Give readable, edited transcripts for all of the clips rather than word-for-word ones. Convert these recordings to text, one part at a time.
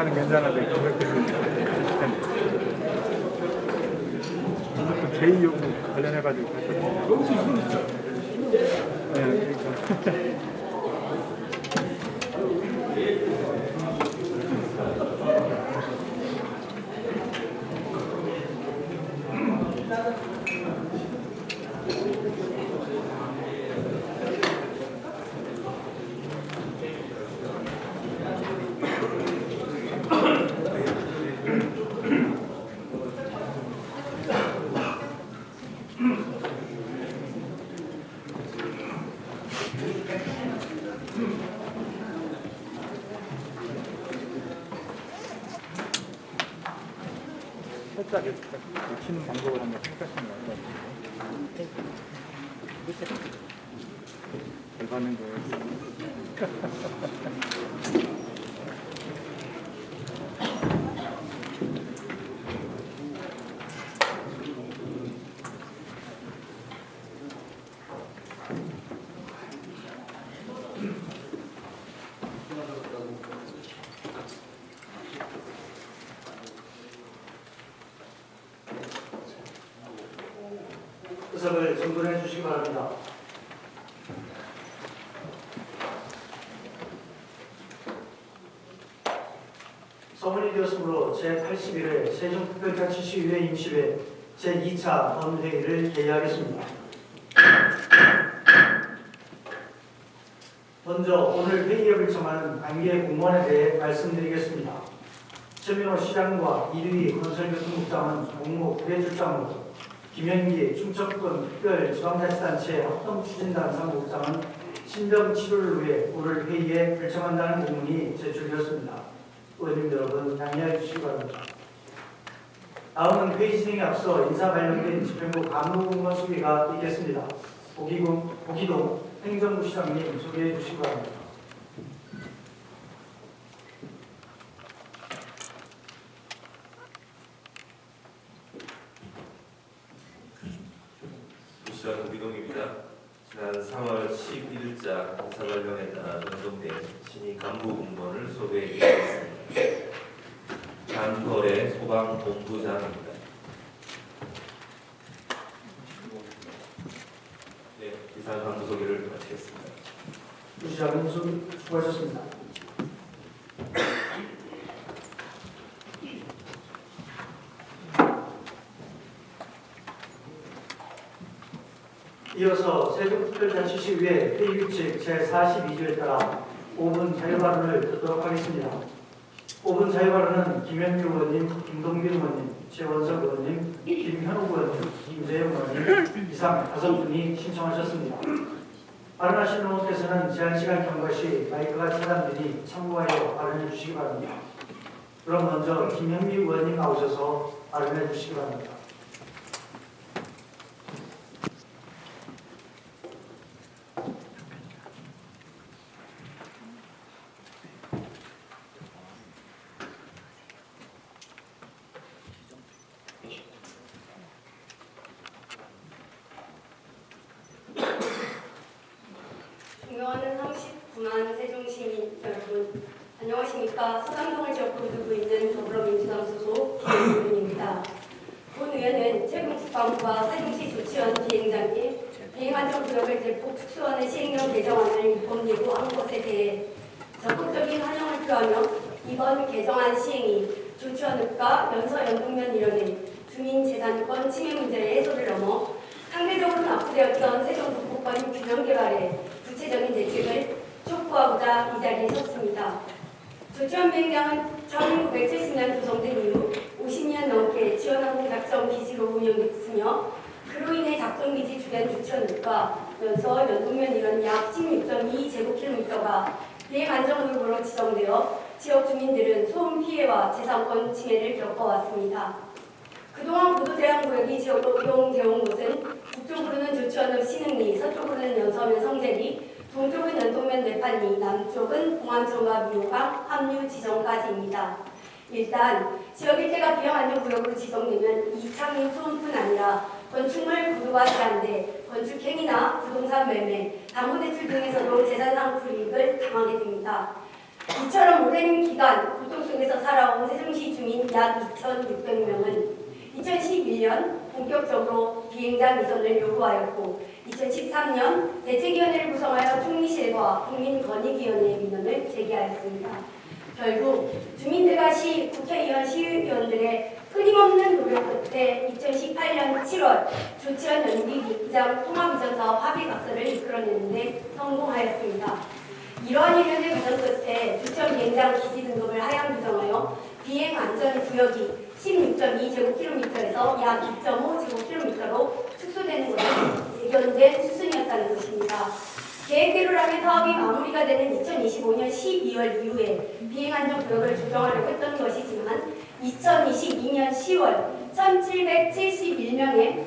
아까는 괜찮은데 그렇게 제2요구 관련해가지고 갔거든요. 네, 그러니까. 살짝 이렇게 놓치는 방법을 한번 생각하시는 것 같아요. 잘 받는 거예요. 의석을 정돈해 주시기 바랍니다. 서문이 되었으므로 제81회 세종특별자치시의회 임시회 제2차 본회의를 개의하겠습니다. 먼저 오늘 회의에 불참하는 관계 공무원에 대해 말씀드리겠습니다. 최민호 시장과 이두희 건설교통국장은 공무 부대출장으로, 김현기 충청권 특별지방자치단체 합동추진단 상국장은 신병치료를 위해 오늘 회의에 불참한다는 공문이 제출되었습니다. 의원님 여러분 양해해 주시기 바랍니다. 다음은 회의 진행에 앞서 인사 관련된 집행부 간부공무원 소개가 있겠습니다. 보기동 행정부 시장님 소개해 주시기 바랍니다. 부시장 보기동입니다. 지난 3월 11일자 공사 발령에 따라 연동된 신입 간부 공무원을 소개해드리겠습니다. 장거래 소방본부장입니다. 네, 이상 간부 소개를 마치겠습니다. 부시장님 수고하셨습니다. 이어서 세종특별자치시의회 회의규칙 제42조에 따라 5분 자유발언을 듣도록 하겠습니다. 5분 자유발언은 김현규 의원님, 김동빈 의원님, 최원석 의원님, 김현욱 의원님, 김재영 의원님 이상 5분이 신청하셨습니다. 발언하시는 의원께서는 제한시간 경과 시 마이크가 차단되니 참고하여 발언해 주시기 바랍니다. 그럼 먼저 김현미 의원님 나오셔서 발언해 주시기 바랍니다. 존경하는 39만 세종시민 여러분, 안녕하십니까. 서당동을 지역구로 두고 있는 더불어민주당 소속 김의원입니다. 본 의원은 최근 국방부와 세종시 조치원 비행장기 비행안전구역을 대폭 축소하는 시행령 개정안을 입법 예고한 것에 대해 적극적인 환영을 표하며 이번 개정안 시행이 조치원읍과 연서 연동면 일원의 주민재산권 침해 문제의 해소를 넘어 상대적으로 납부되었던 세종북부권 균형 개발에 구체적인 대책을 촉구하고자 이 자리에 섰습니다. 조치원 비행장은 1970년 조성된 이후 50년 넘게 지원항공 작전 기지로 운영됐으며 그로 인해 작전기지 주변 조치원과 연서 연동면 일원 약 16.2제곱킬로미터가 비행안전구역으로 지정되어 지역 주민들은 소음 피해와 재산권 침해를 겪어왔습니다. 그동안 고도제한구역이 지역으로 이용되어 온 곳은 북쪽으로는 조치원읍 신흥리, 서쪽으로는 연서면 성재리, 동쪽은 연동면 내판리, 남쪽은 공안정과 미호강, 합류 지정까지입니다. 일단 지역 일대가 비형안전구역으로 지정되면 이창인 소음뿐 아니라 건축물 구조가 제한돼 건축행위나 부동산 매매, 담보대출 등에서도 재산상 불이익을 당하게 됩니다. 이처럼 오랜 기간 고통 속에서 살아온 세종시 주민 약 2,600명은 2011년 본격적으로 비행장 이전을 요구하였고 2013년 대책위원회를 구성하여 총리실과 국민권익위원회에 민원을 제기하였습니다. 결국 주민들과 시, 국회의원, 시의원들의 끊임없는 노력 끝에 2018년 7월 조치원 연기기장 통합이전사업 합의각서를 이끌어내는데 성공하였습니다. 이러한 일련의 과정 끝에 조치원 비행장 기지 등급을 하향 조정하여 비행 안전 구역이 16.2제곱킬로미터에서 약 2.5제곱킬로미터로 축소되는 것이 예견된 수순이었다는 것입니다. 계획대로라면 사업이 마무리가 되는 2025년 12월 이후에 비행안전구역을 조정하려고 했던 것이지만 2022년 10월 1771명의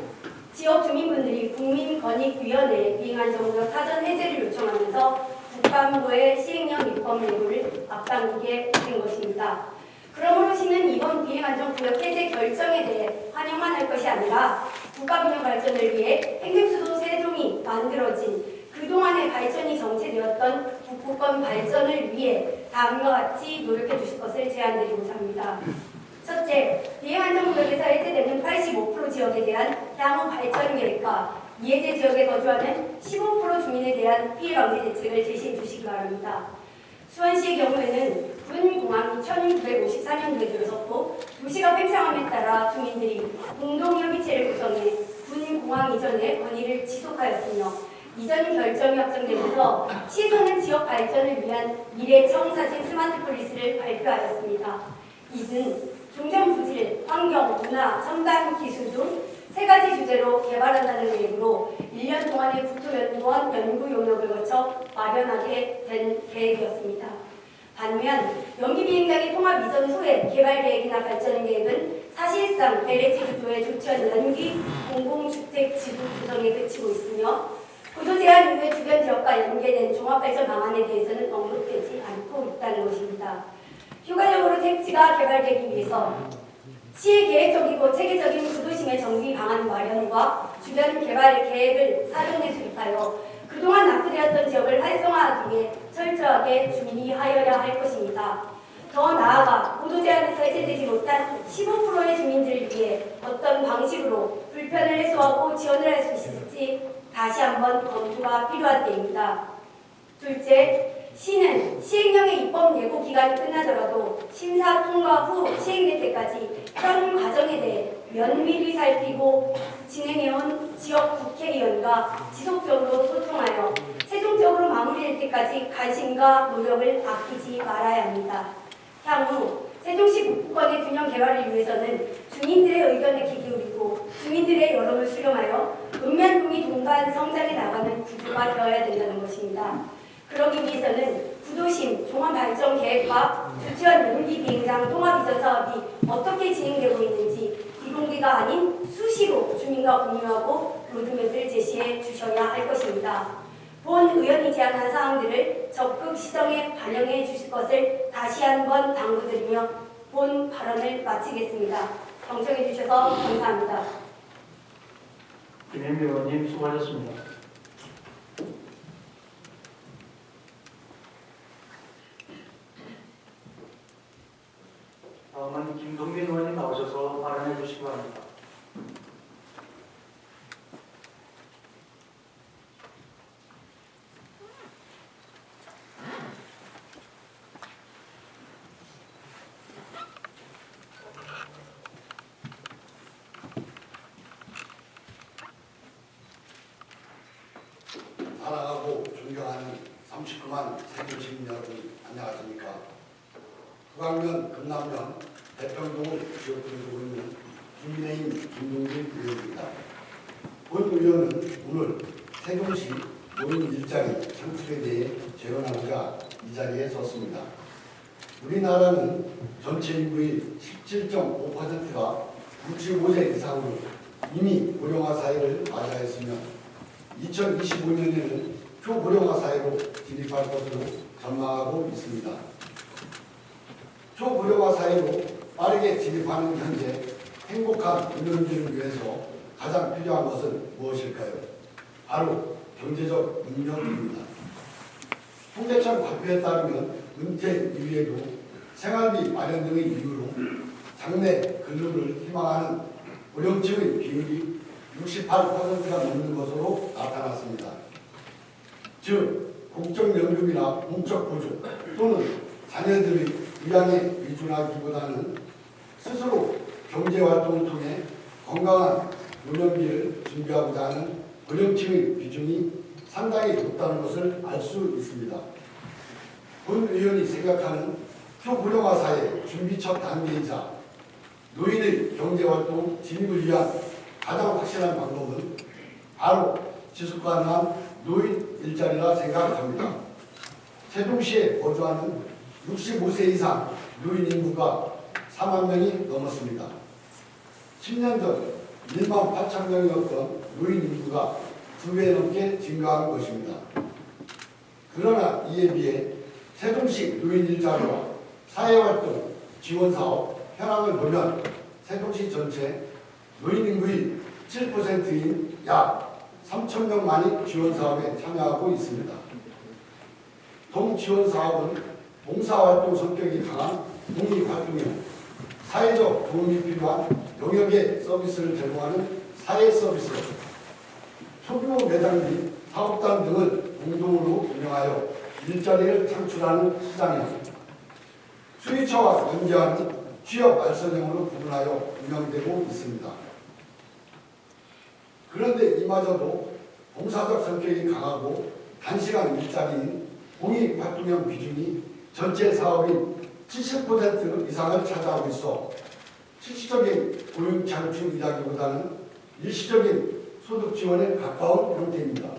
지역 주민분들이 국민권익위원회에 비행안전구역 사전 해제를 요청하면서 국방부의 시행령 입법 예고를 앞당기게 된 것입니다. 그러므로 시는 이번 비행안전구역 해제 결정에 대해 환영만 할 것이 아니라 국가균형 발전을 위해 행정수도 세종이 만들어진 그동안의 발전이 정체되었던 북부권 발전을 위해 다음과 같이 노력해 주실 것을 제안드리고자 합니다. 첫째, 비행안전구역에서 해제되는 85% 지역에 대한 향후 발전 계획과 이해제 지역에 거주하는 15% 주민에 대한 피해 방지 대책을 제시해 주시기 바랍니다. 수원시의 경우에는 군공항이 1954년도에 들어섰고 도시가 팽창함에 따라 주민들이 공동협의체를 구성해 군공항 이전의 건의를 지속하였으며 이전 결정이 확정되면서 시에서는 지역 발전을 위한 미래 청사진 스마트폴리스를 발표하였습니다. 이는 종전부질, 환경, 문화, 첨단 기술 등 세 가지 주제로 개발한다는 계획으로 1년 동안의 국토연구원 연구 용역을 거쳐 마련하게 된 계획이었습니다. 반면 연기비행장의 통합 이전 후에 개발 계획이나 발전 계획은 사실상 LH 주도의 조치원 연기 공공주택 지구 조성에 그치고 있으며 구조 제한 이후에 주변 지역과 연계된 종합발전 방안에 대해서는 언급되지 않고 있다는 것입니다. 효과적으로 택지가 개발되기 위해서 시의 계획적이고 체계적인 구도심의 정비 방안 마련과 주변 개발 계획을 사전에 수립하여 그동안 낙후되었던 지역을 활성화하기 위해 철저하게 준비하여야 할 것입니다. 더 나아가 구도 제한에서 해제되지 못한 15%의 주민들을 위해 어떤 방식으로 불편을 해소하고 지원을 할 수 있을지 다시 한번 검토가 필요한 때입니다. 둘째, 시는 시행령의 입법 예고 기간이 끝나더라도 심사 통과 후 시행될 때까지 현 과정에 대해 면밀히 살피고 진행해온 지역 국회의원과 지속적으로 소통하여 최종적으로 마무리될 때까지 관심과 노력을 아끼지 말아야 합니다. 향후 세종시 북부권의 균형 개발을 위해서는 주민들의 의견에 귀 기울이고 주민들의 여론을 수렴하여 읍면동이 동반 성장해 나가는 구조가 되어야 된다는 것입니다. 그러기 위해서는 구도심, 종합발전 계획과 조치원 연기 비행장 통합이전 사업이 어떻게 진행되고 있는지 비공개가 아닌 수시로 주민과 공유하고 로드맵을 제시해 주셔야 할 것입니다. 본 의원이 제안한 사항들을 적극 시정에 반영해 주실 것을 다시 한번 당부드리며 본 발언을 마치겠습니다. 경청해 주셔서 감사합니다. 김현미 의원님 수고하셨습니다. 다음은 김동빈 의원님 나오셔서 발언해 주시기 바랍니다. 사랑하고 존경하는 39만 세종시민 여러분 안녕하십니까. 북악면, 금남면, 대평동을 지역구로 두고 있는 국민의힘 김동빈 의원입니다. 본 의원은 오늘 세종시 노인 일자리 창출에 대해 제언하고자 이 자리에 섰습니다. 우리나라는 전체 인구의 17.5%가 65세 이상으로 이미 고령화 사회를 맞이하였으며 2025년에는 초고령화 사회로 진입할 것으로 전망하고 있습니다. 초고령화 사회로 빠르게 진입하는 현재 행복한 은연주를 위해서 가장 필요한 것은 무엇일까요? 바로 경제적 능력입니다. 통계청 발표에 따르면 은퇴 이후에도 생활비 마련 등의 이유로 장래 근로를 희망하는 고령층의 비율이 68%가 넘는 것으로 나타났습니다. 즉, 공적연금이나 공적보조 또는 자녀들의 부양에 의존하기보다는 스스로 경제활동을 통해 건강한 노년기를 준비하고자 하는 고령층의 비중이 상당히 높다는 것을 알 수 있습니다. 본 의원이 생각하는 초고령화 사회 준비 첫 단계이자 노인의 경제활동 진입을 위한 가장 확실한 방법은 바로 지속가능한 노인 일자리라 생각합니다. 세종시에 거주하는 65세 이상 노인 인구가 4만 명이 넘었습니다. 10년 전 1만 8천 명이었던 노인 인구가 2배 넘게 증가한 것입니다. 그러나 이에 비해 세종시 노인 일자리와 사회활동 지원사업 현황을 보면 세종시 전체 노인 인구의 7%인 약 3천 명만이 지원사업에 참여하고 있습니다. 동지원사업은 봉사활동 성격이 강한 공익활동이며 사회적 도움이 필요한 영역의 서비스를 제공하는 사회서비스, 소규모 매장 및 사업단 등을 공동으로 운영하여 일자리를 창출하는 시장이며 수의처와 연계하는 취업 알선형으로 구분하여 운영되고 있습니다. 그런데 이마저도 봉사적 성격이 강하고 단시간 일자리인 공익활동형 비중이 전체 사업인 70% 이상을 차지하고 있어 실질적인 고용 창출이라기보다는 일시적인 소득 지원에 가까운 형태입니다.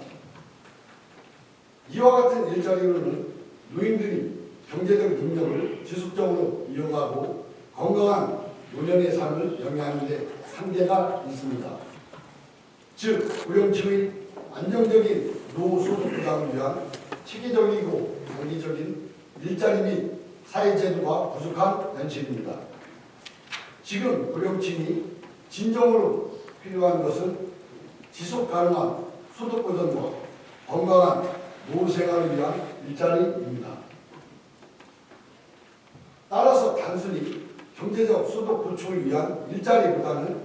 이와 같은 일자리로는 노인들이 경제적 능력을 지속적으로 이용하고 건강한 노년의 삶을 영위하는 데 한계가 있습니다. 즉, 고령층의 안정적인 노후소득 보장을 위한 체계적이고 장기적인 일자리 및 사회제도가 부족한 현실입니다. 지금 고령층이 진정으로 필요한 것은 지속가능한 소득 보전과 건강한 노후 생활을 위한 일자리입니다. 따라서 단순히 경제적 소득 보충을 위한 일자리보다는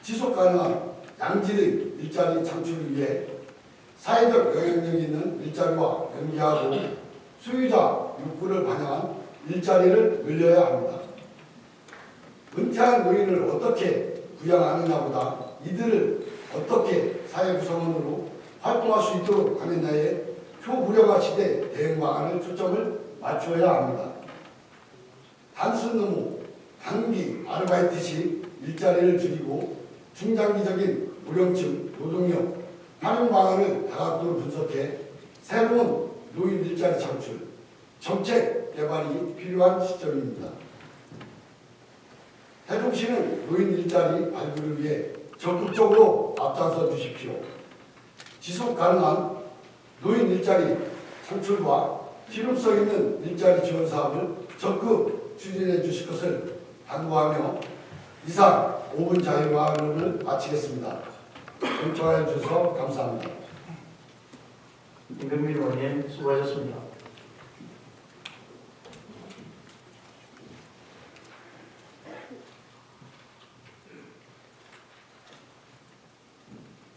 지속가능한 양질의 일자리 창출을 위해 사회적 영향력 있는 일자리와 연계하고 소유자 욕구를 반영한 일자리를 늘려야 합니다. 은퇴한 노인을 어떻게 부양하느냐보다 이들을 어떻게 사회 구성원으로 활동할 수 있도록 하느냐에 초고령화 시대 대응 방안을 초점을 맞춰야 합니다. 단순 노무, 단기 아르바이트식 일자리를 줄이고 중장기적인 고령층 노동력 활용 방안을 다각도로 분석해 새로운 노인 일자리 창출, 정책 개발이 필요한 시점입니다. 세종시는 노인 일자리 발굴을 위해 적극적으로 앞장서 주십시오. 지속 가능한 노인 일자리 창출과 실효성 있는 일자리 지원 사업을 적극 추진해 주실 것을 당부하며 이상 5분 자유화를 마치겠습니다. 경청하여 주셔서 감사합니다. 임금민 의원님 수고하셨습니다.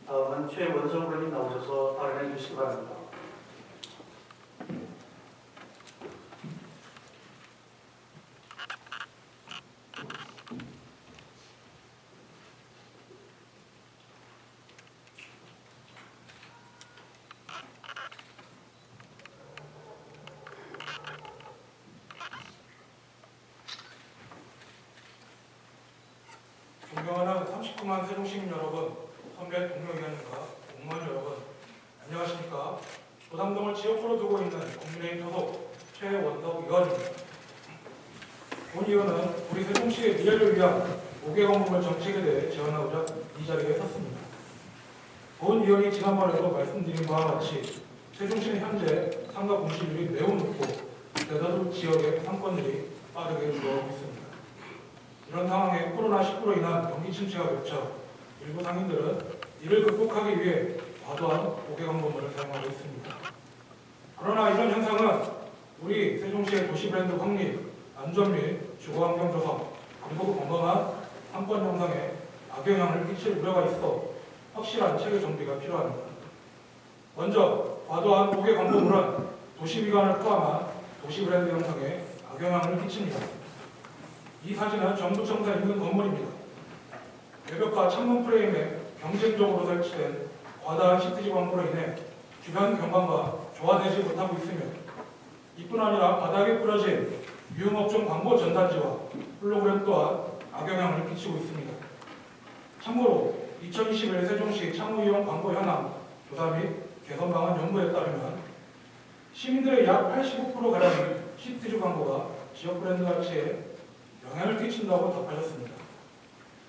다음은 최원성 의원님 나오셔서 발언해 주시기 바랍니다. 존경하는 39만 세종시민 여러분, 선배 동료 의원님과 공무원 여러분, 안녕하십니까? 도담동을 지역구로 두고 있는 국민의힘 소속 최원덕 의원입니다. 본 의원은 우리 세종시의 미래를 위한 5개 건물 정책에 대해 제안하고자 이 자리에 섰습니다. 본 의원이 지난번에도 말씀드린 바와 같이 세종시는 현재 상가 공시율이 매우 높고 대다수 지역의 상권들이 빠르게 줄어들고 있습니다. 이런 상황에 코로나19로 인한 경기 침체가 겹쳐 일부 상인들은 이를 극복하기 위해 과도한 5개강 건물을 사용하고 있습니다. 그러나 이런 현상은 우리 세종시 세종시의 도시 브랜드 확립, 안전 및 주거환경 조성, 그리고 건강한 상권 형성에 악영향을 끼칠 우려가 있어 확실한 체계 정비가 필요합니다. 먼저 과도한 고객 광고물은 도시 미관을 포함한 도시 브랜드 형성에 악영향을 끼칩니다. 이 사진은 정부청사 인근 건물입니다. 외벽과 창문 프레임에 경쟁적으로 설치된 과다한 시트지 광고로 인해 주변 경관과 조화되지 못하고 있으며 이뿐 아니라 바닥에 뿌려진 유흥업종 광고 전단지와 홀로그램 또한 악영향을 끼치고 있습니다. 참고로 2021 세종시 창무 이용 광고 현황 조사 및 개선 방안 연구에 따르면 시민들의 약 85%가량이 시트지 광고가 지역 브랜드 가치에 영향을 끼친다고 답하셨습니다.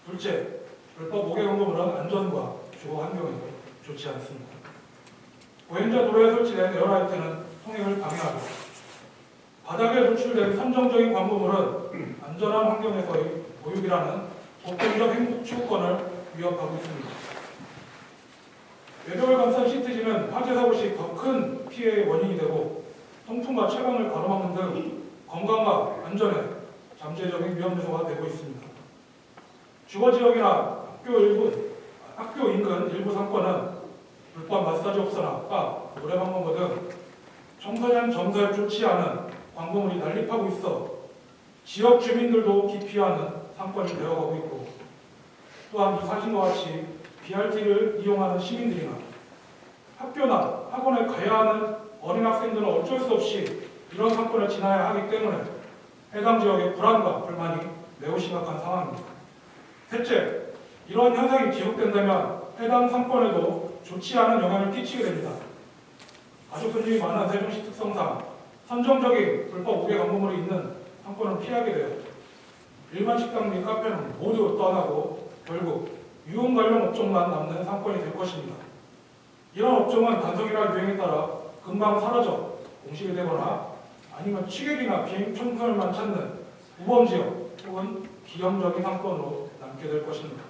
둘째, 불법 모계 광고물은 안전과 주거 환경에도 좋지 않습니다. 보행자 도로에 설치된 에어라이트는 통행을 방해하고 바닥에 노출된 선정적인 광고물은 안전한 환경에서의 보육이라는 보편적 행복 추구권을 위협하고 있습니다. 외벽을 감싼 시트지는 화재 사고 시 더 큰 피해의 원인이 되고 통풍과 채광을 가로막는 등 건강과 안전에 잠재적인 위험 요소가 되고 있습니다. 주거지역이나 학교 인근 일부 상권은 불법 마사지 업소나 바, 노래방 등 청소년 점사에 좋지 않은 광고물이 난립하고 있어 지역 주민들도 기피하는 상권이 되어가고 있고 또한 이 사진과 같이 BRT를 이용하는 시민들이나 학교나 학원에 가야 하는 어린 학생들은 어쩔 수 없이 이런 상권을 지나야 하기 때문에 해당 지역의 불안과 불만이 매우 심각한 상황입니다. 셋째, 이러한 현상이 지속된다면 해당 상권에도 좋지 않은 영향을 끼치게 됩니다. 가족 분들이 많은 세종시 특성상 선정적인 불법 우회 광고물이 있는 상권을 피하게 돼요. 일반 식당 및 카페는 모두 떠나고 결국 유흥 관련 업종만 남는 상권이 될 것입니다. 이런 업종은 단속이나 유행에 따라 금방 사라져 공식이 되거나 아니면 취객이나 비행 청소년만 찾는 우범지역 혹은 기형적인 상권으로 남게 될 것입니다.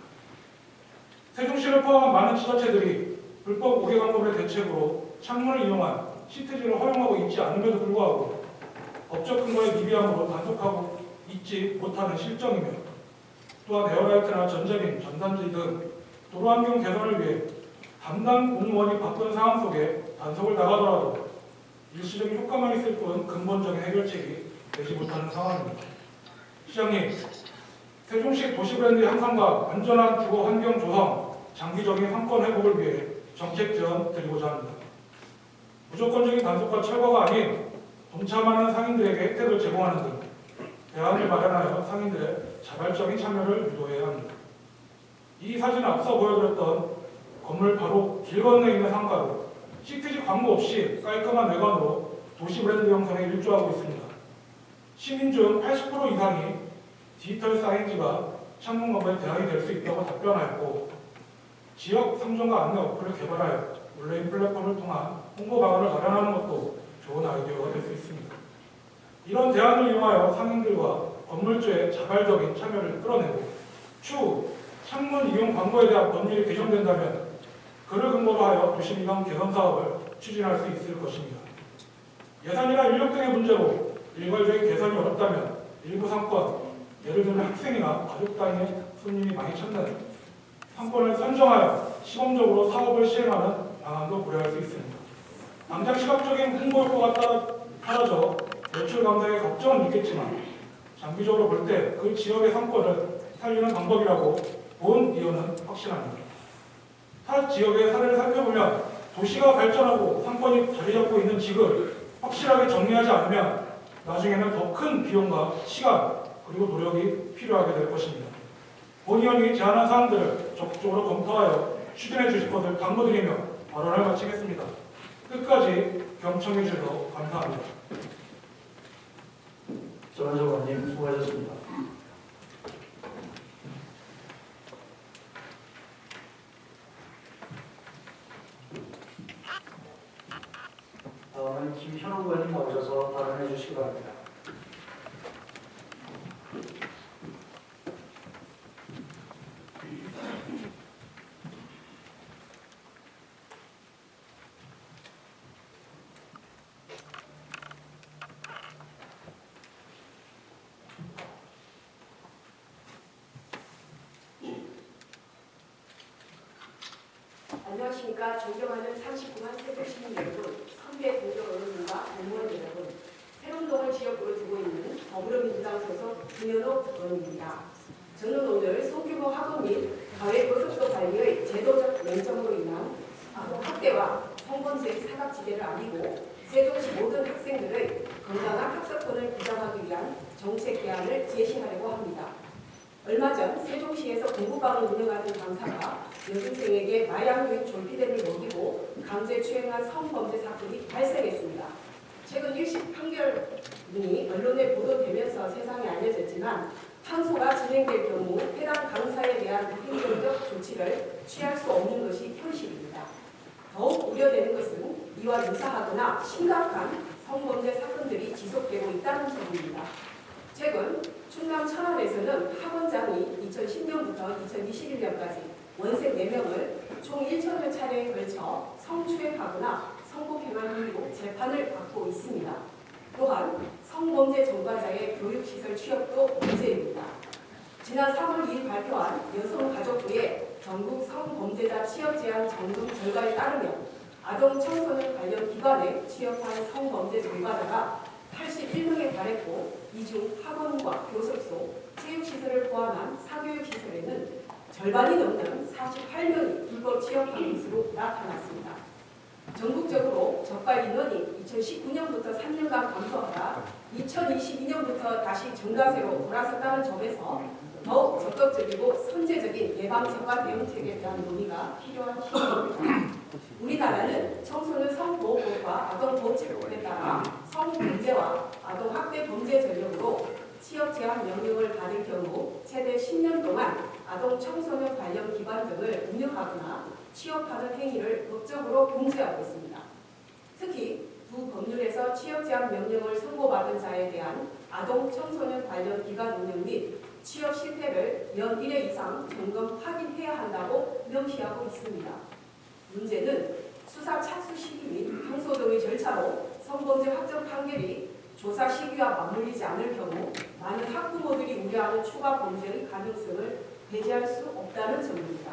세종시를 포함한 많은 지자체들이 불법 우회 광고물의 대책으로 창문을 이용한 시트지를 허용하고 있지 않음에도 불구하고 법적 근거의 미비함으로 단속하고 있지 못하는 실정이며 또한 에어라이트나 전자빔, 전단지 등 도로환경 개선을 위해 담당 공무원이 바쁜 상황 속에 단속을 나가더라도 일시적인 효과만 있을 뿐 근본적인 해결책이 되지 못하는 상황입니다. 시장님, 세종시 도시브랜드 향상과 안전한 주거 환경 조성, 장기적인 상권 회복을 위해 정책 제안 드리고자 합니다. 무조건적인 단속과 철거가 아닌 동참하는 상인들에게 혜택을 제공하는 등 대안을 마련하여 상인들의 자발적인 참여를 유도해야 합니다. 이 사진 앞서 보여드렸던 건물 바로 길 건너에 있는 상가로 시트지 광고 없이 깔끔한 외관으로 도시 브랜드 형성에 일조하고 있습니다. 시민 중 80% 이상이 디지털 사인지가 창문 광고에 대안이 될 수 있다고 답변하였고 지역 상점과 안내 어플을 개발하여 온라인 플랫폼을 통한 홍보 방안을 마련하는 것도 좋은 아이디어가 될 수 있습니다. 이런 대안을 이용하여 상인들과 건물주의 자발적인 참여를 끌어내고 추후 창문 이용 광고에 대한 법률이 개정된다면 그를 근거로 하여 도시미관 개선 사업을 추진할 수 있을 것입니다. 예산이나 인력 등의 문제로 일괄적인 개선이 어렵다면 일부 상권, 예를 들면 학생이나 가족 단위의 손님이 많이 찾는 상권을 선정하여 시범적으로 사업을 시행하는 방안도 고려할 수 있습니다. 당장 시각적인 홍보 효과가 사라져 매출 감소에 걱정은 있겠지만 장기적으로 볼 때 그 지역의 상권을 살리는 방법이라고 본 이유는 확실합니다. 타 지역의 사례를 살펴보면 도시가 발전하고 상권이 자리 잡고 있는 지역을 확실하게 정리하지 않으면 나중에는 더 큰 비용과 시간 그리고 노력이 필요하게 될 것입니다. 본 의원이 제안한 사항들을 적극적으로 검토하여 추진해 주실 것을 당부드리며 발언을 마치겠습니다. 끝까지 경청해 주셔서 감사합니다. 전원석 의원님 수고하셨습니다. 다음은 김현우 의원님 나오셔서 발언해 주시기 바랍니다. 안녕하십니까. 존경하는 39만 세종시민 여러분, 선배 동료 어른과 공무원 여러분, 새롬동을 지역구로 두고 있는 더불어민주당 소속 김현옥 의원입니다. 저는 오늘 소규모 학원 및 가외 교습소 관리의 제도적 맹점으로 인한 학대와 성범죄의 사각지대를 알리고 세종시 모든 학생들의 건강한 학습권을 보장하기 위한 정책 개안을 제시하려고 합니다. 얼마 전 세종시에서 공부방을 운영하는 강사가 여중생에게 마약 유인 졸피뎀을 먹이고 강제추행한 성범죄 사건이 발생했습니다. 최근 1심 판결문이 언론에 보도되면서 세상에 알려졌지만 항소가 진행될 경우 해당 강사에 대한 행정적 조치를 취할 수 없는 것이 현실입니다. 더욱 우려되는 것은 이와 유사하거나 심각한 성범죄 사건들이 지속되고 있다는 점입니다. 최근 충남 천안에서는 학원장이 2010년부터 2021년까지 원생 4명을 총 1,000여 차례에 걸쳐 성추행하거나 성폭행한 혐의로 재판을 받고 있습니다. 또한 성범죄 전과자의 교육시설 취업도 문제입니다. 지난 3월 2일 발표한 여성가족부의 전국 성범죄자 취업 제한 점검 결과에 따르면 아동 청소년 관련 기관에 취업한 성범죄 전과자가 81명에 달했고 이 중 학원과 교습소, 체육시설을 포함한 사교육시설에는 절반이 넘는 48명이 불법 취업한 것으로 나타났습니다. 전국적으로 적발 인원이 2019년부터 3년간 감소하다 2022년부터 다시 증가세로 돌아섰다는 점에서 더욱 적극적이고 선제적인 예방책과 대응책에 대한 논의가 필요한 시기입니다. 우리나라는 청소년 성보호법과 아동보호제도에 따라 성범죄와 아동학대 범죄 전력으로 취업 제한 명령을 받을 경우 최대 10년 동안 아동 청소년 관련 기관 등을 운영하거나 취업하는 행위를 법적으로 금지하고 있습니다. 특히 두 법률에서 취업 제한 명령을 선고받은 자에 대한 아동 청소년 관련 기관 운영 및 취업 실패를 연 1회 이상 점검 확인해야 한다고 명시하고 있습니다. 문제는 수사 착수 시기 및 항소 등의 절차로 성범죄 확정 판결이 조사 시기와 맞물리지 않을 경우 많은 학부모들이 우려하는 추가 범죄의 가능성을 배제할 수 없다는 점입니다.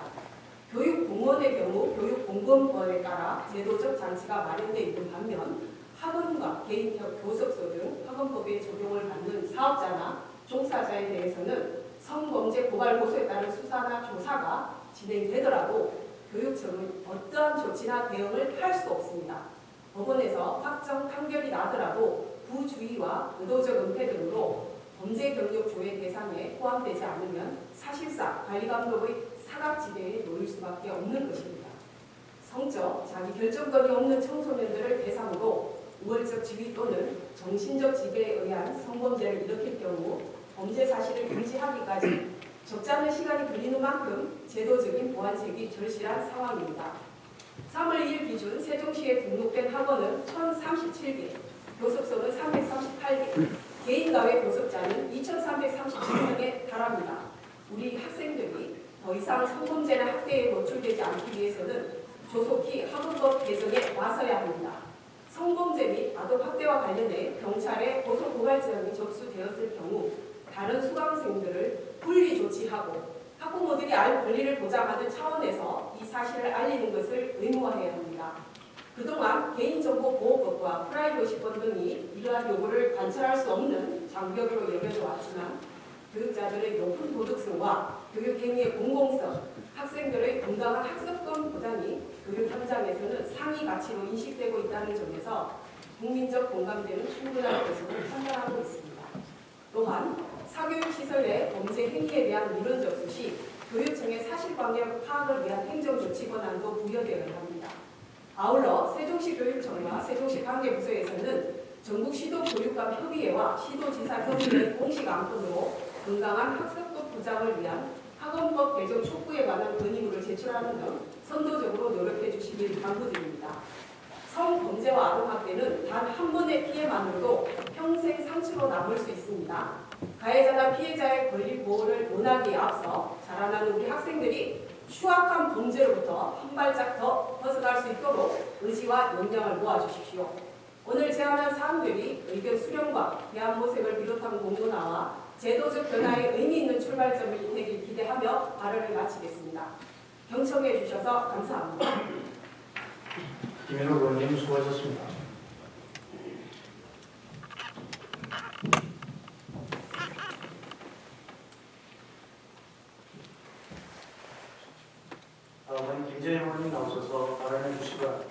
교육공무원의 경우 교육공무원법에 따라 제도적 장치가 마련되어 있는 반면 학원과 개인 교습소 등 학원법의 적용을 받는 사업자나 종사자에 대해서는 성범죄 고발 고소에 따른 수사나 조사가 진행되더라도 교육청은 어떠한 조치나 대응을 할 수 없습니다. 법원에서 확정 판결이 나더라도 부주의와 의도적 은폐 등으로 범죄 경력 조회 대상에 포함되지 않으면 사실상 관리감독의 사각지대에 놓일 수밖에 없는 것입니다. 성적, 자기 결정권이 없는 청소년들을 대상으로 우월적 지위 또는 정신적 지배에 의한 성범죄를 일으킬 경우 범죄 사실을 인지하기까지 적지 않은 시간이 걸리는 만큼 제도적인 보완책이 절실한 상황입니다. 3월 2일 기준 세종시에 등록된 학원은 1,037개, 교습소는 338개, 개인가외 교습자는 2,337명에 달합니다. 우리 학생들이 더 이상 성범죄나 학대에 노출되지 않기 위해서는 조속히 학원법 개정에 나서야 합니다. 성범죄 및 아동학대와 관련해 경찰에 고소고발장이 접수되었을 경우 다른 수강생들을 분리 조치하고 학부모들이 알 권리를 보장하는 차원에서 이 사실을 알리는 것을 의무화해야 합니다. 그동안 개인정보보호법과 프라이버시법 등이 이러한 요구를 관철할 수 없는 장벽으로 여겨져 왔지만 교육자들의 높은 도덕성과 교육행위의 공공성, 학생들의 건강한 학습권 보장이 교육 현장에서는 상위 가치로 인식되고 있다는 점에서 국민적 공감대는 충분한 것으로 판단하고 있습니다. 또한 사교육시설의 범죄 행위에 대한 민원 접수 시 교육청의 사실관계 파악을 위한 행정조치 권한도 부여되어야 합니다. 아울러 세종시 교육청과 세종시 관계부서에서는 전국 시도교육감 협의회와 시도지사 협의회 공식 안건으로 건강한 학습권 보장을 위한 학원법 개정 촉구에 관한 건의문을 제출하는 등 선도적으로 노력해 주시길 당부드립니다. 성범죄와 아동학대는 단 한 번의 피해만으로도 평생 상처로 남을 수 있습니다. 가해자나 피해자의 권리 보호를 논하기에 앞서 자라나는 우리 학생들이 추악한 범죄로부터 한 발짝 더 벗어날 수 있도록 의지와 역량을 모아주십시오. 오늘 제안한 사항들이 의견 수렴과 대안 모색을 비롯한 공론화와 제도적 변화에 의미 있는 출발점이 되길 기대하며 발언을 마치겠습니다. 경청해 주셔서 감사합니다. 김현우 의원님 수고하셨습니다. 다음은 김재현 의원님 나오셔서 발언해 주시기 바랍니다.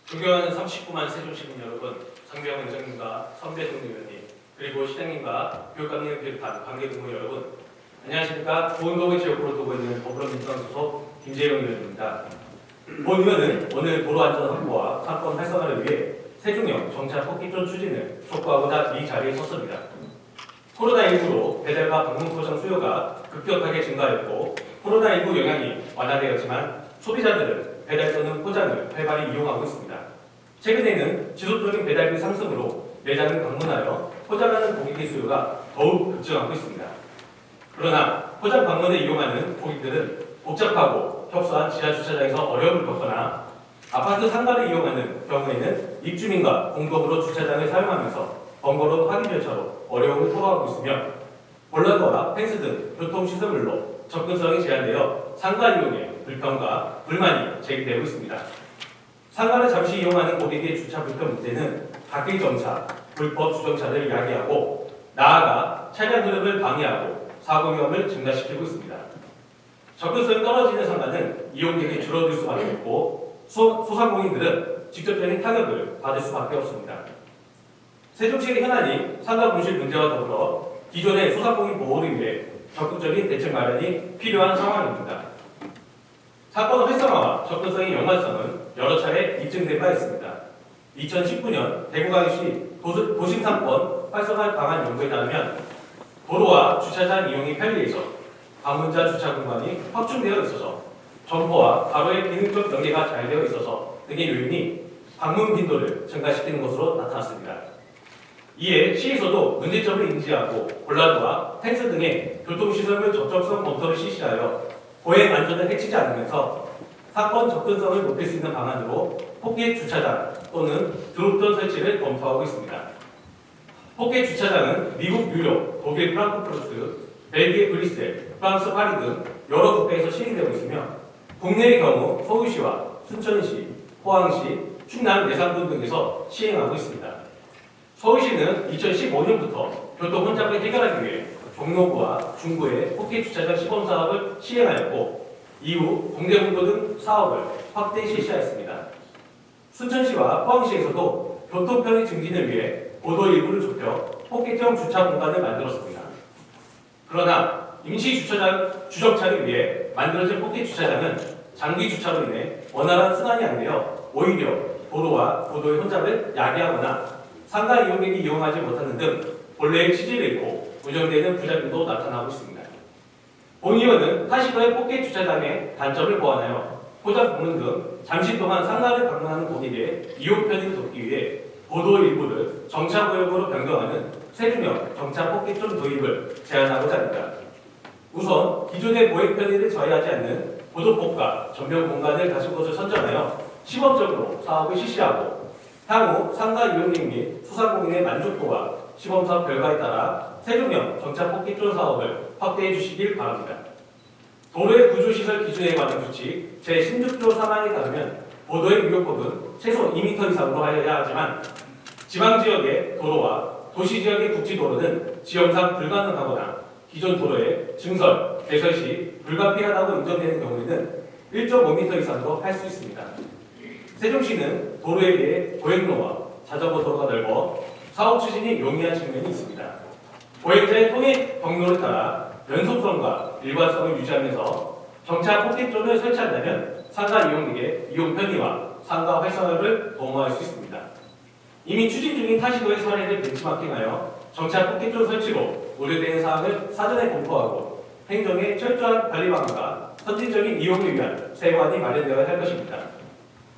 존경하는 39만 세종시민 여러분, 상병 원장님과 선배동 의원님, 그리고 시장님과 교육감님을 비롯한 관계동무 여러분, 안녕하십니까. 보은동을 지역구로 두고 있는 더불어민주당 소속 김재영 의원입니다. 본 의원은 오늘 도로안전 확보와 사건 활성화를 위해 세종역 정차 폭기존 추진을 촉구하고자 이 자리에 섰습니다. 코로나19로 배달과 방문 포장 수요가 급격하게 증가했고 코로나19 영향이 완화되었지만 소비자들은 배달 또는 포장을 활발히 이용하고 있습니다. 최근에는 지속적인 배달비 상승으로 매장을 방문하여 포장하는 고객의 수요가 더욱 급증하고 있습니다. 그러나 포장 방문을 이용하는 고객들은 복잡하고 협소한 지하주차장에서 어려움을 겪거나 아파트 상가를 이용하는 경우에는 입주민과 공동으로 주차장을 사용하면서 번거로운 확인 절차로 어려움을 토로하고 있으며 볼라드와 펜스 등 교통시설물로 접근성이 제한되어 상가 이용에 불평과 불만이 제기되고 있습니다. 상가를 잠시 이용하는 고객의 주차 불편 문제는 밖의 정차, 불법 주정차를 야기하고 나아가 차량 흐름을 방해하고 사고 위험을 증가시키고 있습니다. 접근성이 떨어지는 상가는 이용객이 줄어들 수밖에 없고 소상공인들은 직접적인 타격을 받을 수밖에 없습니다. 세종시의 현안이 상가 분실 문제와 더불어 기존의 소상공인 보호를 위해 적극적인 대책 마련이 필요한 상황입니다. 사건 활성화와 접근성의 연관성은 여러 차례 입증된 바 있습니다. 2019년 대구광역시 도심 3권 활성화 방안 연구에 따르면 도로와 주차장 이용이 편리해서 방문자 주차 공간이 확충되어 있어서 점포와 가로의 기능적 연계가 잘 되어 있어서 등의 요인이 방문 빈도를 증가시키는 것으로 나타났습니다. 이에 시에서도 문제점을 인지하고 볼라드와 펜스 등의 교통시설물 적정성 검토를 실시하여 보행 안전을 해치지 않으면서 사건 접근성을 높일 수 있는 방안으로 포켓 주차장 또는 드롭존 설치를 검토하고 있습니다. 포켓 주차장은 미국 뉴욕, 독일 프랑크푸르트, 벨기에 브뤼셀, 프랑스 파리 등 여러 국가에서 시행되고 있으며 국내의 경우 서울시와 순천시, 포항시, 충남 예산군 등에서 시행하고 있습니다. 서울시는 2015년부터 교통 혼잡을 해결하기 위해 종로구와 중구의 포켓 주차장 시범 사업을 시행하였고 이후 동대문구 등 사업을 확대 실시하였습니다. 순천시와 포항시에서도 교통 편의 증진을 위해 고도 일부를 좁혀 포켓형 주차 공간을 만들었습니다. 그러나 임시 주차장 주정차를 위해 만들어진 포켓 주차장은 장기 주차로 인해 원활한 순환이 안 되어 오히려 도로와 고도의 혼잡을 야기하거나 상가 이용객이 이용하지 못하는 등 본래의 취지를 잃고 운영되는 부작용도 나타나고 있습니다. 본 의원은 타시도의 포켓 주차장의 단점을 보완하여 포장 공문 등 잠시 동안 상가를 방문하는 고객의 이용 편의를 돕기 위해 고도 일부를 정차 구역으로 변경하는 세종역 정차 포켓존 도입을 제안하고자 합니다. 우선 기존의 보행 편의를 저해하지 않는 고도폭과 전면 공간을 가진 곳을 선정하여 시범적으로 사업을 실시하고 향후 상가 이용객 및 소상공인의 만족도와 시범사업 결과에 따라 세종역 정차 포켓존 사업을 확대해 주시길 바랍니다. 도로의 구조시설 기준에 관한 규칙 제16조 3항에 따르면 보도의 유격폭은 최소 2m 이상으로 하여야 하지만 지방지역의 도로와 도시지역의 국지도로는 지형상 불가능하거나 기존 도로의 증설, 개설 시 불가피하다고 인정되는 경우에는 1.5m 이상으로 할 수 있습니다. 세종시는 도로에 비해 보행로와 자전거 도로가 넓어 사업 추진이 용이한 측면이 있습니다. 보행자의 통행 경로를 따라 연속성과 일관성을 유지하면서 정차 포켓존을 설치한다면 상가 이용객의 이용 편의와 상가 활성화를 도모할 수 있습니다. 이미 추진 중인 타시도의 사례를 벤치마킹하여 정차 포켓존 설치로 우려되는 사항을 사전에 공포하고 행정의 철저한 관리 방안과 선진적인 이용을 위한 세관이 마련되어야 할 것입니다.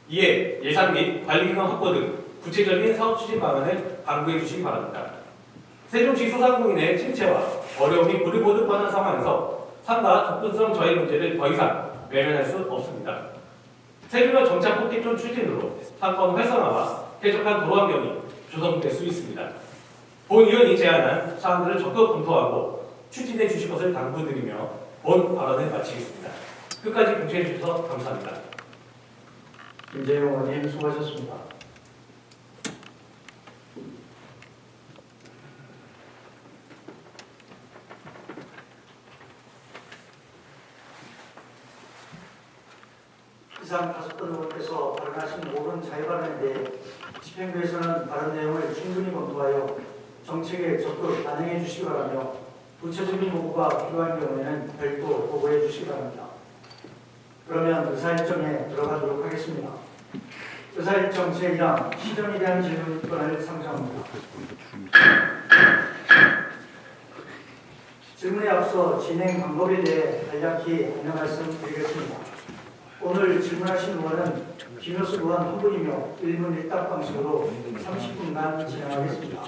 이에 예산 및 관리기관 확보 등 구체적인 사업 추진 방안을 강구해 주시기 바랍니다. 세종시 소상공인의 침체와 어려움이 불을 보듯 뻔한 상황에서 상가 접근성 저해 문제를 더 이상 외면할 수 없습니다. 세균과 정착 뽑기촌 추진으로 사건 활성화와 쾌적한 도로 환경이 조성될 수 있습니다. 본 의원이 제안한 사안들을 적극 검토하고 추진해 주실 것을 당부드리며 본 발언을 마치겠습니다. 끝까지 공청해 주셔서 감사합니다. 김재용 의원님 수고하셨습니다. 이상 5분 의원께서 발언하신 모든 자유 발언에 대해 집행부에서는 발언 내용을 충분히 검토하여 정책에 적극 반영해 주시기 바라며 구체적인 요구가 필요한 경우에는 별도 보고해 주시기 바랍니다. 그러면 의사일정에 들어가도록 하겠습니다. 의사일정 제1항 시정에 대한 질문권을 상정합니다. 질문에 앞서 진행 방법에 대해 간략히 안내 말씀드리겠습니다. 오늘 질문하신 의원은 김효수 의원 한 분이며 1문 1답 방식으로 30분간 진행하겠습니다.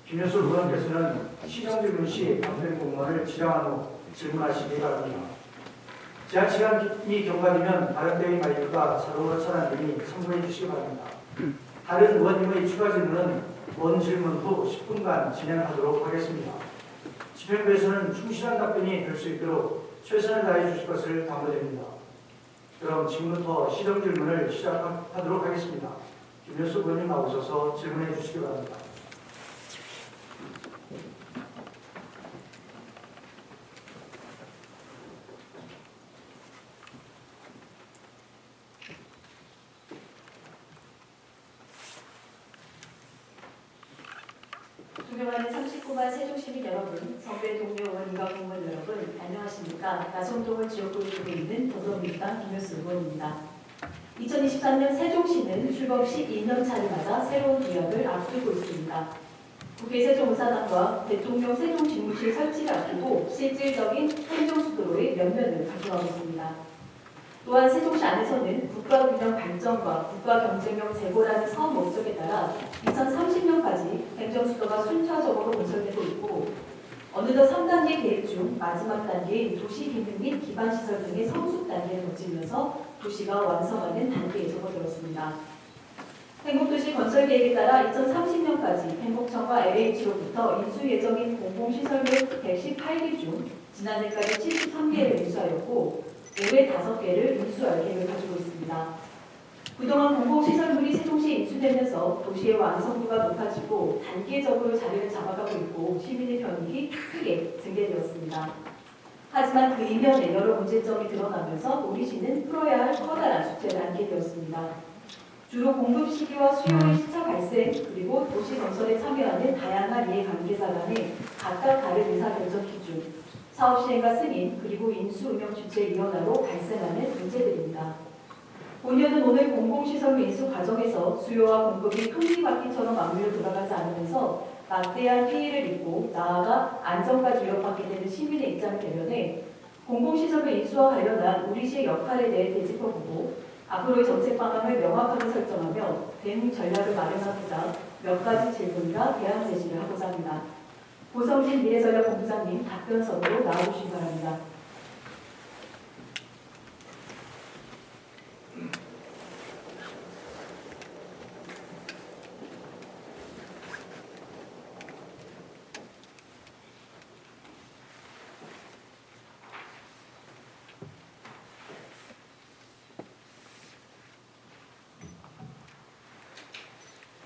김효수 의원께서는 시정 질문 시 답변 공문을 지정한 후 질문하시기 바랍니다. 제한 시간이 경과되면 발언대의 마이크가 자동으로 차단되니 참고해 주시기 바랍니다. 다른 의원님의 추가 질문은 원 질문 후 10분간 진행하도록 하겠습니다. 집행부에서는 충실한 답변이 될 수 있도록 최선을 다해 주실 것을 당부드립니다. 그럼 지금부터 시정 질문을 시작하도록 하겠습니다. 김효수 의원님 나오셔서 질문해 주시기 바랍니다. 존경하는 39만 세종시민 여러분, 선배 동료 의원님과 공무원 여러분, 안녕하십니까. 나성동을 지역구로 두고 있는 더불어민주당 김효수 의원입니다. 2023년 세종시는 출범 12년 차를 맞아 새로운 기약을 앞두고 있습니다. 국회 세종의사당과 대통령 세종집무실 설치를 앞두고 실질적인 행정수도로의 면면을 가져가고 있습니다. 또한 세종시 안에서는 국가균형 발전과 국가경쟁력 제고라는 사업 목적에 따라 2030년까지 행정수도가 순차적으로 건설되고 있고 어느덧 3단계 계획 중 마지막 단계인 도시기능 및 기반시설 등의 성숙 단계를 거치면서 도시가 완성하는 단계에 접어들었습니다. 행복도시 건설 계획에 따라 2030년까지 행복청과 LH로부터 인수 예정인 공공시설물 118개 중 지난해까지 73개를 인수하였고 올해 5개를 인수할 계획을 가지고 있습니다. 그동안 공공시설물이 세종시에 인수되면서 도시의 완성도가 높아지고 단계적으로 자리를 잡아가고 있고 시민의 편익이 크게 증대되었습니다. 하지만 그 이면에 여러 문제점이 드러나면서 우리 시는 풀어야 할 커다란 숙제를 안게 되었습니다. 주로 공급 시기와 수요의 시차 발생 그리고 도시 건설에 참여하는 다양한 이해관계자 간의 각각 다른 의사결정 기준, 사업 시행과 승인 그리고 인수 운영 주체위원회로 발생하는 문제들입니다. 본의원은 오늘 공공시설물 인수 과정에서 수요와 공급이 톱니바퀴처럼 맞물려 돌아가지 않으면서 막대한 피해를 입고 나아가 안전까지 위협받게 되는 시민의 입장을 대변해 공공시설물 인수와 관련한 우리 시의 역할에 대해 되짚어보고 앞으로의 정책 방향을 명확하게 설정하며 대응 전략을 마련하고자 몇 가지 질문과 대안 제시를 하고자 합니다. 고성진 미래전략본부장님 답변서로 나와주시기 바랍니다.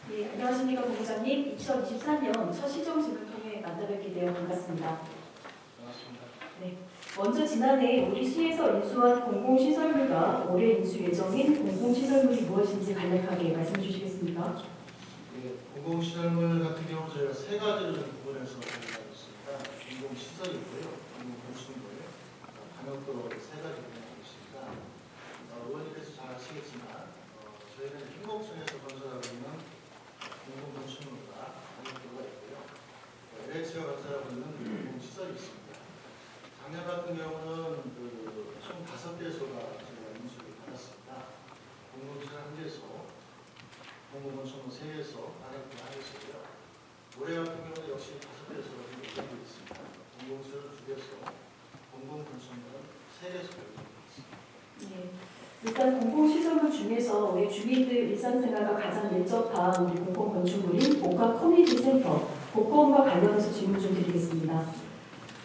네, 안녕하십니까 본부장님. 2023년 첫 시정식을 통해 만나뵙게 되어 반갑습니다. 반갑습니다. 네, 먼저 지난해 우리 시에서 인수한 공공시설물과 올해 인수 예정인 공공시설물이 무엇인지 간략하게 말씀해 주시겠습니까? 예, 공공시설물 같은 경우 저희가 세 가지를 구분해서 분류하고 있습니다. 공공시설이고요, 공공건축물, 방역도 세 가지 분류하고 있습니다. 의원님께서 잘 아시겠지만 저희는 행복청에서 건설하고 있는 공공건축물과 방역도가 있고요. LH가 건설하고 있는 공공시설이 있습니다. 작년 같은 경우는 총 5개소가 저희가 인수를 받았습니다. 공공시설 1개소, 공공건축물 3개소, 방역도 1개소고요. 올해 같은 경우는 역시 5개소가 인수되고 있습니다. 공공시설 2개소, 공공건축물은 3개소가 인수되고 있습니다. 예. 일단 공공시설물 중에서 우리 주민들 일상생활과 가장 밀접한 우리 공공건축물인 복합 커뮤니티 센터, 복검과 관련해서 질문 좀 드리겠습니다.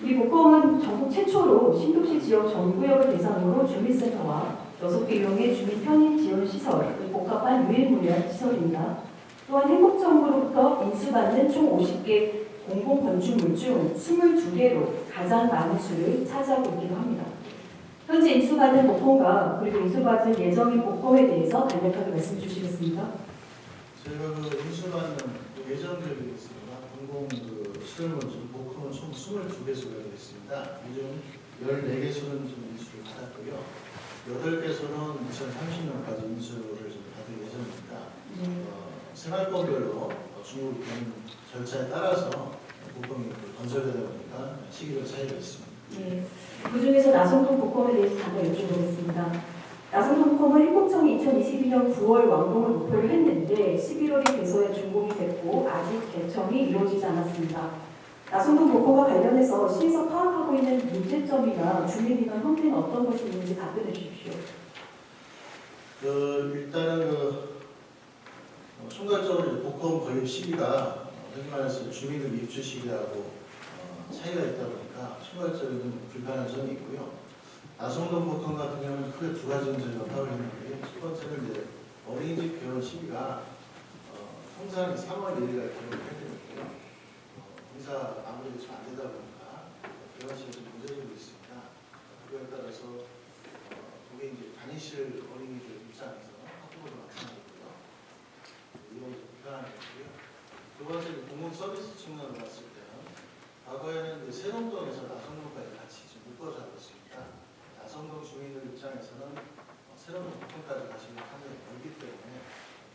우리 복검은 전국 최초로 신도시 지역 전구역을 대상으로 주민센터와 6개 유형의 주민 편의 지원 시설, 복합한 유일무이한 시설입니다. 또한 행복정부로부터 인수받는 총 50개 공공건축물 중 22개로 가장 많은 수를 차지하고 있기도 합니다. 현재 인수받은 복검과 그리고 인수받을 예정인 복검에 대해서 간략하게 말씀해 주시겠습니까? 저희가 그 인수받는 예정 계획이 있습니다. 공공 시설물 복검은 총 22개소가 되어 있습니다. 요즘 14개소는 좀 인수를 받았고요. 8개소는 2030년까지 인수를 좀 받을 예정입니다. 생활권별로 중국이 되는 절차에 따라서 복검이 건설되다 보니까 시기별 차이가 있습니다. 네. 그 중에서 나성동 복검에 대해서 잠깐 여쭤보겠습니다. 나성동 복검은 행복청이 2022년 9월 완공을 목표로 했는데 11월이 돼서야 준공이 됐고 아직 개청이 이루어지지 않았습니다. 나성동 복검과 관련해서 시에서 파악하고 있는 문제점이나 주민이나 형태는 어떤 것이 있는지 답변해 주십시오. 일단은 총괄적으로 복검 건립 시기가 흔히 말해서 주민들 입주 시기하고 차이가 있다 보니까 총괄적인 불편한 점이 있고요. 나성동 복검 같은 경우는 크게 두 가지 저희가 파악을 했는데 첫 번째는 이제 어린이집 개원 시기가 통상 3월 1일에 개원을 해야 되는데요. 공사 아무래도 좀 안 되다 보니까 개원 시기가 좀 문제점이 있습니다. 그거에 따라서 그게 이제 다니실 어린이들 입장에서 학부모도 마찬가지고요. 이런 불편함이 있고요. 두 번째 공공 서비스 측면으로 봤을 때는 과거에는 이제 세동동에서 나성동까지 같이 좀 묶어져 있습니다. 나성동 주민들 입장에서는 세동동 부천까지 가시면 상당히 멀기 때문에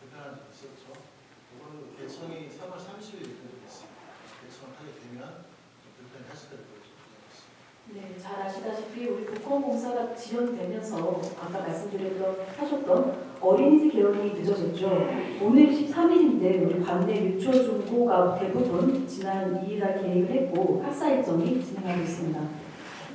불편한 점이 있었죠. 이거는 개청이 3월 30일 됐습니다. 개청을 하게 되면 좀 불편이 하실 때를 보여주습니다. 네, 잘 아시다시피 우리 복검공사가 지연되면서 아까 하셨던 어린이집 개원이 늦어졌죠. 오늘 13일인데 우리 관내 유초 중고가 대부분 지난 2일날 계획을 했고 학사 일정이 진행하고 있습니다.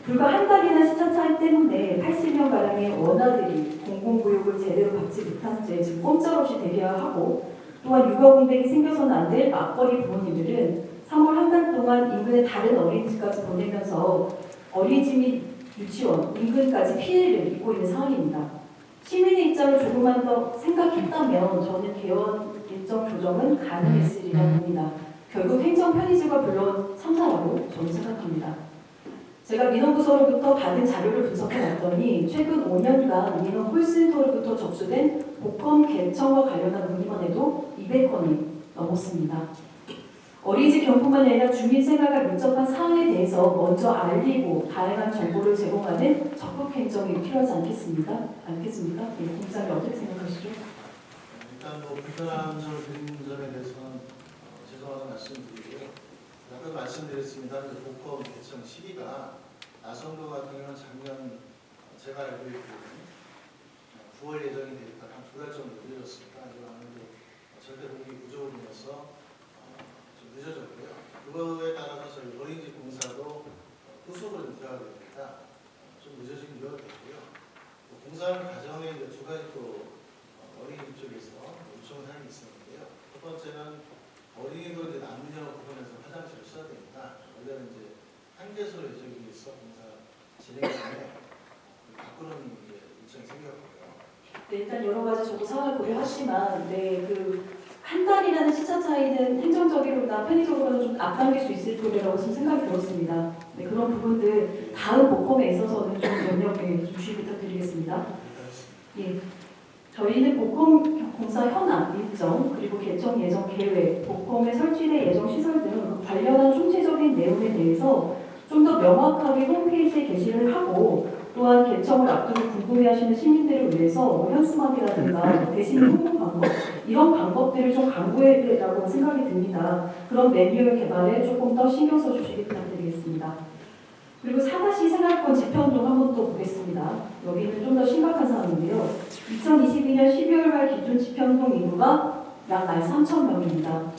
불과 한 달이나 시차 차이 때문에 80명가량의 원아들이 공공교육을 제대로 받지 못한 채 지금 꼼짝없이 대기하고 또한 육아 공백이 생겨서는 안 될 맞벌이 부모님들은 3월 한 달 동안 인근의 다른 어린이집까지 보내면서 어린이집 및 유치원, 인근까지 피해를 입고 있는 상황입니다. 시민의 입장을 조금만 더 생각했다면 저는 개원 일정 조정은 가능했으리라 봅니다. 결국 행정 편의지가 불러온 참사라고 저는 생각합니다. 제가 민원부서로부터 받은 자료를 분석해봤더니 최근 5년간 민원 콜센터로부터 접수된 복검 개청과 관련한 문의만 해도 200건이 넘었습니다. 어린이집 경뿐만 아니라 주민 생활과 밀접한 사항에 대해서 먼저 알리고 다양한 정보를 제공하는 적극 행정이 필요하지 않겠습니까? 예, 공장이 어떻게 생각하시죠? 일단 불편한 점을 드린 점에 대해서는 죄송하다는 말씀드리고요. 아까 말씀드렸습니다. 복검 개청 시기가 나성동 같은 경우는 작년 제가 알고 있기로는 9월 예정이 되니까 한 2달 정도 늦어졌습니다. 이거 아무래도 절대 공기 부족으로 인해서 좀 늦어졌고요. 그거에 따라서 저희 어린이집 공사도 후속으로 들어가게 됩니다. 좀 늦어진 이유가 됐고요. 공사하는 과정에 이제 두 가지 또 어린이집 쪽에서 요청 사항이 있었는데요. 첫 번째는 어린이도 이제 남녀 부분에서 화장실을 써야 됩니다. 원래는 이제 한 개소 예정이 있어 공사 진행 중에 바꾸는 요청이 생겼고요. 네, 일단 여러 가지 저도 상황을 고려하지만 한 달이라는 시차 차이는 행정적으로나 편의적으로는 좀 앞당길 수 있을 거라고 생각이 들었습니다. 네, 그런 부분들 다음 복검에 있어서는 좀 연락에 좀 주의 부탁드리겠습니다. 예, 저희는 복검 공사 현황 일정 그리고 개청 예정 계획, 복검에 설치될 예정 시설 등 관련한 총체적인 내용에 대해서 좀 더 명확하게 홈페이지에 게시를 하고 또한 개청을 앞두고 궁금해하시는 시민들을 위해서 현수막이라든가 대신 홍보 방법 이런 방법들을 좀 강구해야 된다고 생각이 듭니다. 그런 매뉴얼 개발에 조금 더 신경 써주시기 부탁드리겠습니다. 그리고 4다시 생활권 재편동 한번 또 보겠습니다. 여기는 좀 더 심각한 상황인데요. 2022년 12월 말 기준 지편동 인구가 약 13,000명입니다.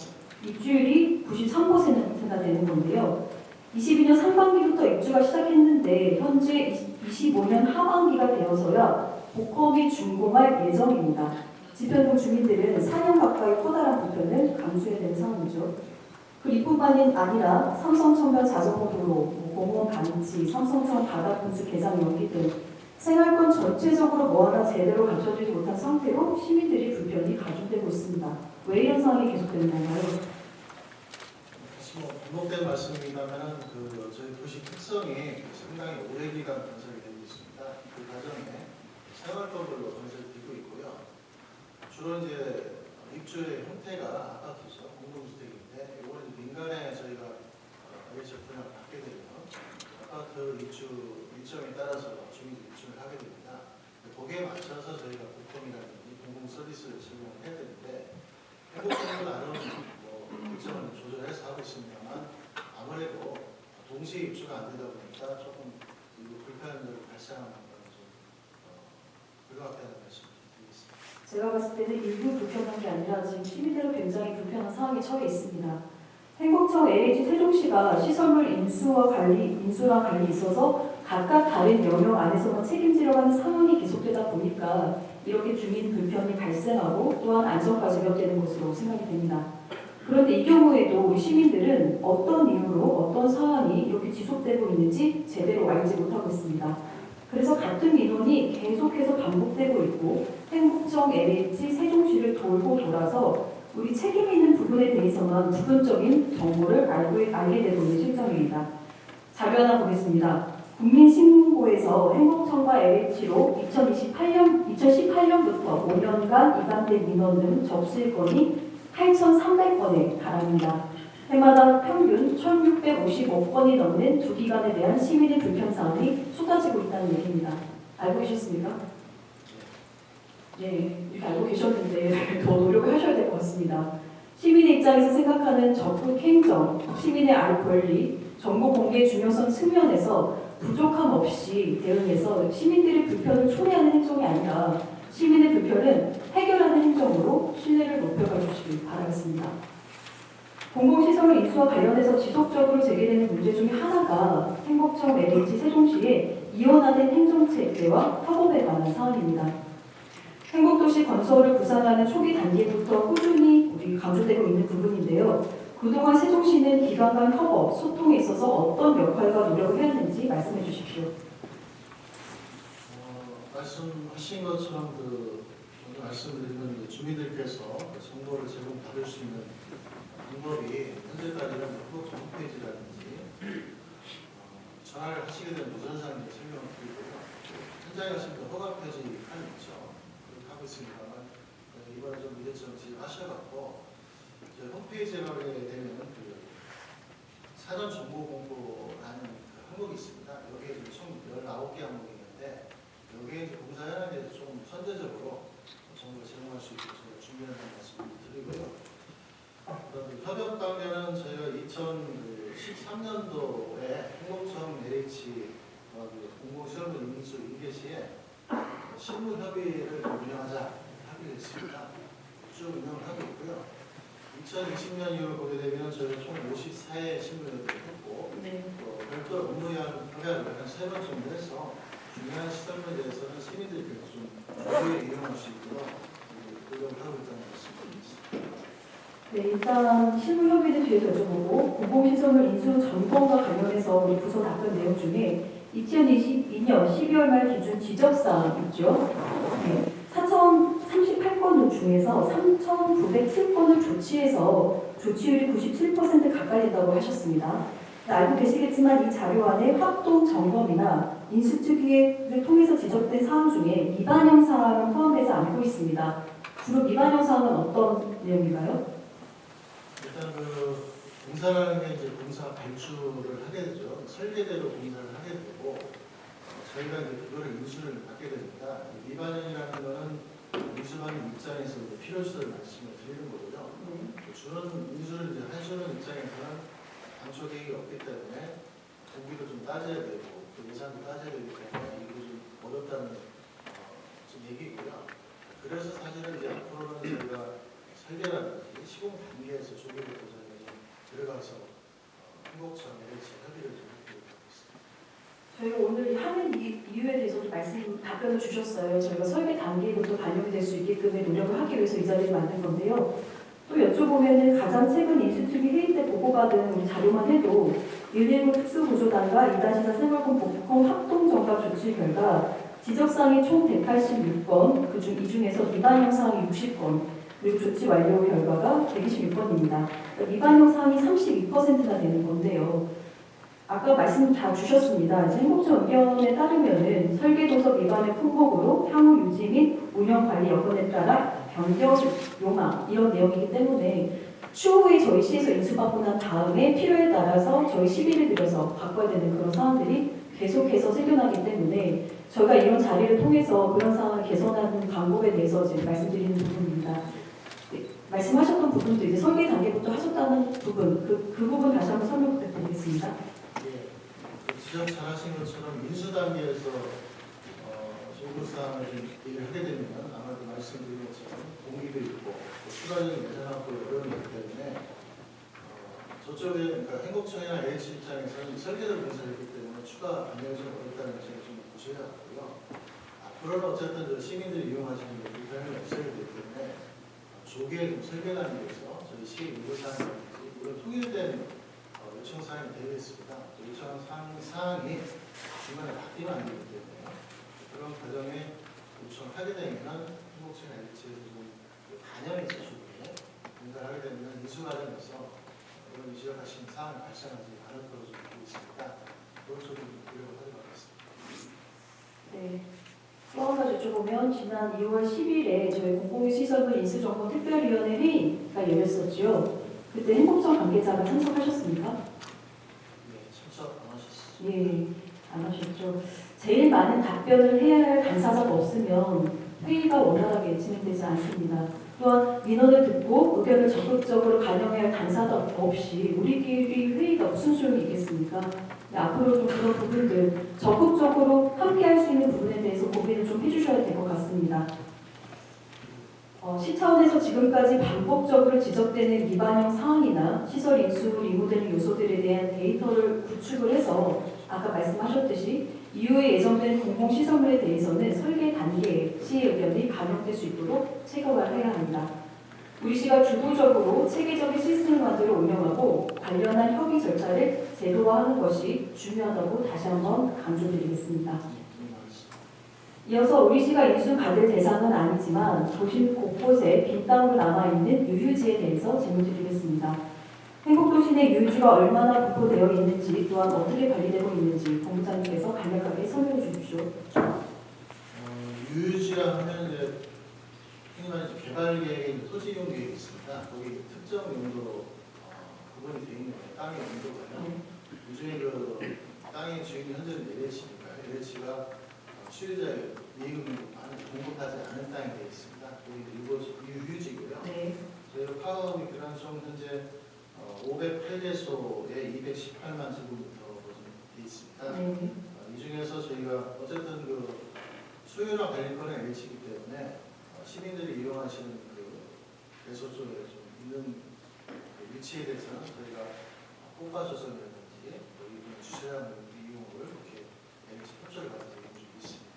입주율이 93%나 되는 건데요. 22년 상반기부터 입주가 시작했는데 현재 25년 하반기가 되어서야 복합이 준공할 예정입니다. 지평동 주민들은 4년 가까이 커다란 불편을 감수해야 되는 상황이죠. 이뿐만이 아니라 삼성천변 자전거 도로, 공원 단지, 삼성천 바다분수 개장 연기 등 생활권 전체적으로 뭐 하나 제대로 갖춰지지 못한 상태로 시민들이 불편이 가중되고 있습니다. 왜 이런 상황이 계속되는 건가요? 다시 반복된 말씀입니다만 저희 도시 특성이 상당히 오래 기간 건설이 되고 있습니다. 그 과정에 생활권별로 건설되고 있고요. 주로 이제 입주의 형태가 아파트죠. 공동주택인데 이거는 민간에 저희가 LH 분양을 받게 되면 아파트 입주 일정에 따라서 주민들 입주를 하게 됩니다. 거기에 맞춰서 저희가 보통이라든지 공공 서비스를 제공을 해야 되는데 행복동은 나름 일정을 조절해서 하고 있습니다만 아무래도 동시에 입주가 안 되다 보니까 조금 불편함들이 발생하는 건 좀 불가피하다는 말씀을 드리겠습니다. 제가 봤을 때는 일부 불편한 게 아니라 지금 시민들은 굉장히 불편한 상황에 처해 있습니다. 행복청 LH 세종시가 시설물 인수랑 관리 있어서 각각 다른 영역 안에서만 책임지려고 하는 상황이 계속되다 보니까 이렇게 주민 불편이 발생하고 또한 안전과 제격되는 것으로 생각이 됩니다. 그런데 이 경우에도 우리 시민들은 어떤 이유로 어떤 상황이 이렇게 지속되고 있는지 제대로 알지 못하고 있습니다. 그래서 같은 민원이 계속해서 반복되고 있고 행복청 LH 세종시를 돌고 돌아서 우리 책임 있는 부분에 대해서만 부분적인 정보를 알게 되고 있는 실정입니다. 자료 하나 보겠습니다. 국민신고에서 행복청과 LH로 2018년부터 5년간 입안된 민원 등 접수일 건이 8,300건에 달합니다. 해마다 평균 1,655건이 넘는 두 기관에 대한 시민의 불편사항이 쏟아지고 있다는 얘기입니다. 알고 계셨습니까? 네, 이렇게 알고 계셨는데 더 노력을 하셔야 될 것 같습니다. 시민의 입장에서 생각하는 적극 행정, 시민의 알 권리, 정보 공개의 중요성 측면에서 부족함 없이 대응해서 시민들의 불편을 초래하는 행정이 아니라 시민의 불편은 해결하는 행정으로 신뢰를 높여가 주시기 바라겠습니다. 공공시설 인수와 관련해서 지속적으로 제기되는 문제 중에 하나가 행복청 LH 세종시의 이원화된 행정체계와 협업에 관한 사안입니다. 행복도시 건설을 구상하는 초기 단계부터 꾸준히 강조되고 있는 부분인데요. 그동안 세종시는 기관 간 협업, 소통에 있어서 어떤 역할과 노력을 했는지 말씀해 주십시오. 말씀하신 것처럼 먼저 말씀드리는 주민들께서 정보를 제공받을 수 있는 방법이 현재까지는 행복청 홈페이지라든지 전화를 하시게 되면 유선상에 설명을 드리고요. 현장에 가시면 허가 표지 칸이 있죠. 그렇게 하고 있습니다만 이번에 좀 문제점 지적하셔갖고 홈페이지에 가게 되면 사전 정보 공고라는 항목이 있습니다. 여기에 총 19개 항목이 있는데 여기에 공사 현황에 대해서 좀 선제적으로 정보를 제공할 수 있도록 저희가 준비한다는 말씀을 드리고요. 협업 관계는 저희가 2013년도에 행복청 LH 공공시설물 인수 인계 시에 실무 협의를 운영하자 합의를 했습니다. 쭉 운영을 하고 있고요. 2020년 이후로 보게 되면 저희가 총 54회 실무협의를 했고 별도 업무량 협약을 한 3번 정도 해서 중요한 시설물에 대해서는 시민들께서 좀 유리하게 이용할 수 있도록 노력을 하고 있다는 말씀드리겠습니다. 네, 일단 실무협의를 뒤에서 여쭤보고 공공시설물 인수 점검과 관련해서 우리 부서 답변 내용 중에 2022년 12월 말 기준 지적사항 있죠. 네, 4,038건 중에서 3,907건을 조치해서 조치율이 97% 가까이 된다고 하셨습니다. 알고 계시겠지만 이 자료 안에 합동 점검이나 인수특위를 통해서 지적된 사항 중에 미반영 사항은 포함되지 않고 있습니다. 주로 미반영 사항은 어떤 내용인가요? 일단 공사라는 게 이제 공사 발주를 하게 되죠. 설계대로 공사를 하게 되고 저희가 이제 그거를 인수를 받게 됩니다. 미반영이라는 거는 인수받는 입장에서 필요수를 말씀을 드리는 거고요. 주는 인수를 이제 해주는 입장에서는 당초 계획이 없기 때문에 공기도 좀 따져야 되고 예산도 따져야 되기 때문에 이게 좀 어렵다는 좀 얘기고요. 그래서 사실은 이제 앞으로는 저희가 설계라든지 시공 단계에서 조기부터 저희가 좀 들어가서 행복청 LH 협의를 좀 해드리도록 하겠습니다. 저희가 오늘 하는 이유에 대해서도 답변을 주셨어요. 저희가 설계 단계부터 반영이 될 수 있게끔의 노력을 하기 위해서 이 자리를 만든 건데요. 또 여쭤보면은 가장 최근 인수특위 회의 때 보고받은 우리 자료만 해도 119 특수구조단과 2-4 생활권 복권 합동정가 조치 결과 지적사항이 총 186건, 이 중에서 미반영 사항이 60건, 그리고 조치 완료 결과가 126건입니다. 그러니까 미반영 사항이 32%나 되는 건데요. 아까 말씀 다 주셨습니다. 이제 행복청 의견에 따르면은 설계도서 미반의 품목으로 향후 유지 및 운영 관리 여건에 따라 변경 용화 이런 내용이기 때문에 추후에 저희 시에서 인수받고 난 다음에 필요에 따라서 저희 시비를 들여서 바꿔야 되는 그런 사항들이 계속해서 생겨나기 때문에 저희가 이런 자리를 통해서 그런 상황을 개선하는 방법에 대해서 지금 말씀드리는 부분입니다. 네, 말씀하셨던 부분도 이제 설계 단계부터 하셨다는 부분, 그 부분 다시 한번 설명 부탁드리겠습니다. 예, 지적 잘하신 것처럼 인수 단계에서 요구사항을 좀 얘기를 하게 되면 아마도 말씀드린 것처럼 공기도 있고 추가적인 예산 확보에 어려움이 있기 때문에 저쪽에 그러니까 행복청이나 LH 입장에서는 설계도를 공사했기 때문에 추가 반영이 좀 어렵다는 것을 좀 보셔야 하고요. 앞으로는 어쨌든 시민들이 이용하시는 게 불편함이 없어야 되기 때문에 조기에 설계 단계에서 저희 시 요구사항이라든지 물론 통일된 요청사항이 되어 있습니다. 요청사항이 중간에 바뀌면 안 되기 때문에 그런 과정에 요청하게 되면 행복청 LH에서 좀 반영이 있어서 공사를 하게 되면 인수 과정에서 이런 지적하신 사항이 발생하지 않을 것으로 좀 보고 있습니다. 그런 쪽으로 노력을 하도록 하겠습니다. 네. 또 한 가지 여쭤보면 지난 2월 10일에 저희 공공시설물 인수정보특별위원회 회의가 열렸었죠. 그때 행복청 관계자가 참석하셨습니까? 네, 참석 안 하셨습니다. 예, 안 하셨죠. 제일 많은 답변을 해야 할 당사자가 없으면 회의가 원활하게 진행되지 않습니다. 또한 민원을 듣고 의견을 적극적으로 반영해야 할 당사자 없이 우리끼리 회의가 무슨 소용이 있겠습니까? 네, 앞으로도 그런 부분들 적극적으로 함께 할 수 있는 부분에 대해서 고민을 좀 해주셔야 될 것 같습니다. 시 차원에서 지금까지 반복적으로 지적되는 미반영 사항이나 시설 인수, 리모델링 요소들에 대한 데이터를 구축을 해서 아까 말씀하셨듯이 이후에 예정된 공공시설물에 대해서는 설계 단계에 시의 의견이 반영될 수 있도록 체계화를 해야 합니다. 우리 시가 주도적으로 체계적인 시스템을 만들어 운영하고 관련한 협의 절차를 제도화하는 것이 중요하다고 다시 한번 강조드리겠습니다. 이어서 우리 시가 인수받을 대상은 아니지만 도심 곳곳에 빈 땅으로 남아있는 유휴지에 대해서 질문드리겠습니다. 행복도시 내 유휴지가 얼마나 분포되어 있는지 또한 어떻게 관리되고 있는지 본부장님께서 간략하게 설명해 주십시오. 유휴지라 하면 이제 흔히 말해서 개발 계획에 토지 이용 계획이 있습니다. 거기 특정 용도로 구분이 되어 있는 거예요. 땅의 용도가요. 요즘에 그 땅의 주인이 현재는 LH니까요. LH가 수요자의 이익을 공급하지 않은 땅이 되어 있습니다. 거기 유휴지고요. 네. 저희가 파업이 교란송 현재 508개소에 218만 제곱미터 되어 있습니다. 네. 이 중에서 저희가 어쨌든 그 소유랑 관리권은 LH이기 때문에 시민들이 이용하시는 그 배소 쪽에 좀 있는 그 위치에 대해서는 저희가 뽑아줘서라든지 이런 주차장 이용을 이렇게 LH 협조를 받아서 이용 중에 있습니다.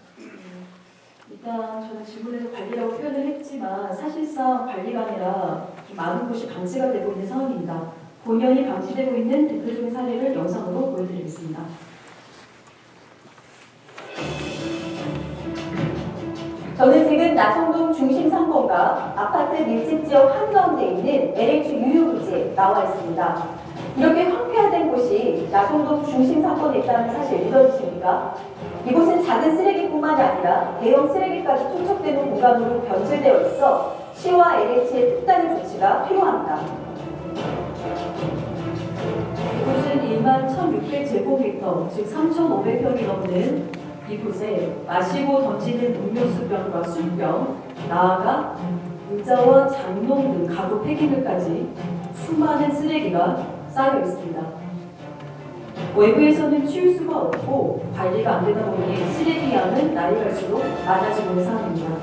일단 저는 질문에서 관리라고 표현을 했지만 사실상 관리가 아니라 좀 많은 곳이 방치가 되고 있는 상황입니다. 본연이 방치되고 있는 대표적인 사례를 영상으로 보여드리겠습니다. 저는 지금 나성동 중심 상권과 아파트 밀집 지역 한가운데 있는 LH 유휴부지에 나와 있습니다. 이렇게 황폐화된 곳이 나성동 중심 상권에 있다는 사실 믿어지십니까? 이곳은 작은 쓰레기뿐만이 아니라 대형 쓰레기까지 투척되는 공간으로 변질되어 있어 시와 LH의 특단의 조치가 필요합니다. 이곳은 11,600제곱미터, 즉 3,500평이 넘는 이곳에 마시고 던지는 음료수병과 술병, 나아가 의자와 장롱 등 가구 폐기물까지 수많은 쓰레기가 쌓여 있습니다. 외부에서는 치울 수가 없고 관리가 안 되다 보니 쓰레기 양은 날이 갈수록 많아지고 있는 상황입니다.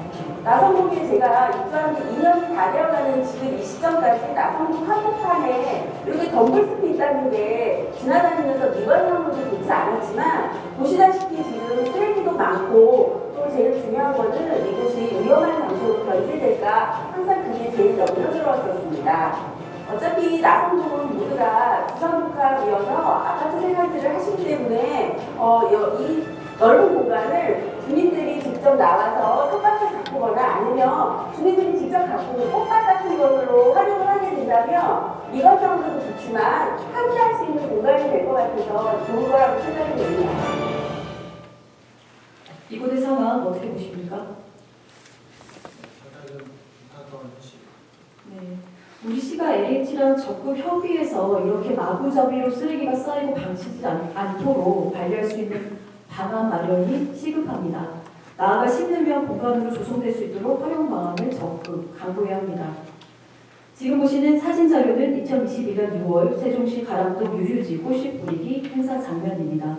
나성동에 제가 입주한 지 2년이 다 되어가는 지금 이 시점까지 나성동 한복판에 이렇게 덤불숲이 있다는 게 지나다니면서 미관상으로도 좋지 않았지만 보시다시피 지금 쓰레기도 많고 또 제일 중요한 거는 이곳이 위험한 장소로 변질될까 항상 그게 제일 염려스러웠었습니다. 어차피 나성동은 모두가 주상복합이어서 아파트 생활들을 하시기 때문에 이 넓은 공간을 주민들이 직접 나와서 텃밭을 가꾸거나 아니면 주민들이 직접 가꾸고 꽃밭 같은 것으로 활용을 하게 된다면 미관상으로도 좋지만 함께 할 수 있는 공간이 될 것 같아서 좋은 거라고 생각이 됩니다. 이곳의 상황 어떻게 보십니까? 잠깐 좀 비판하는 것이 네. 우리 시가 LH랑 적극 협의해서 이렇게 마구잡이로 쓰레기가 쌓이고 방치지 않도록 관리할 수 있는 방안 마련이 시급합니다. 나아가 10년 공간으로 조성될 수 있도록 활용 방안을 적극 강구해야 합니다. 지금 보시는 사진 자료는 2021년 6월 세종시 가람동 유휴지 꽃이 뿌리기 행사 장면입니다.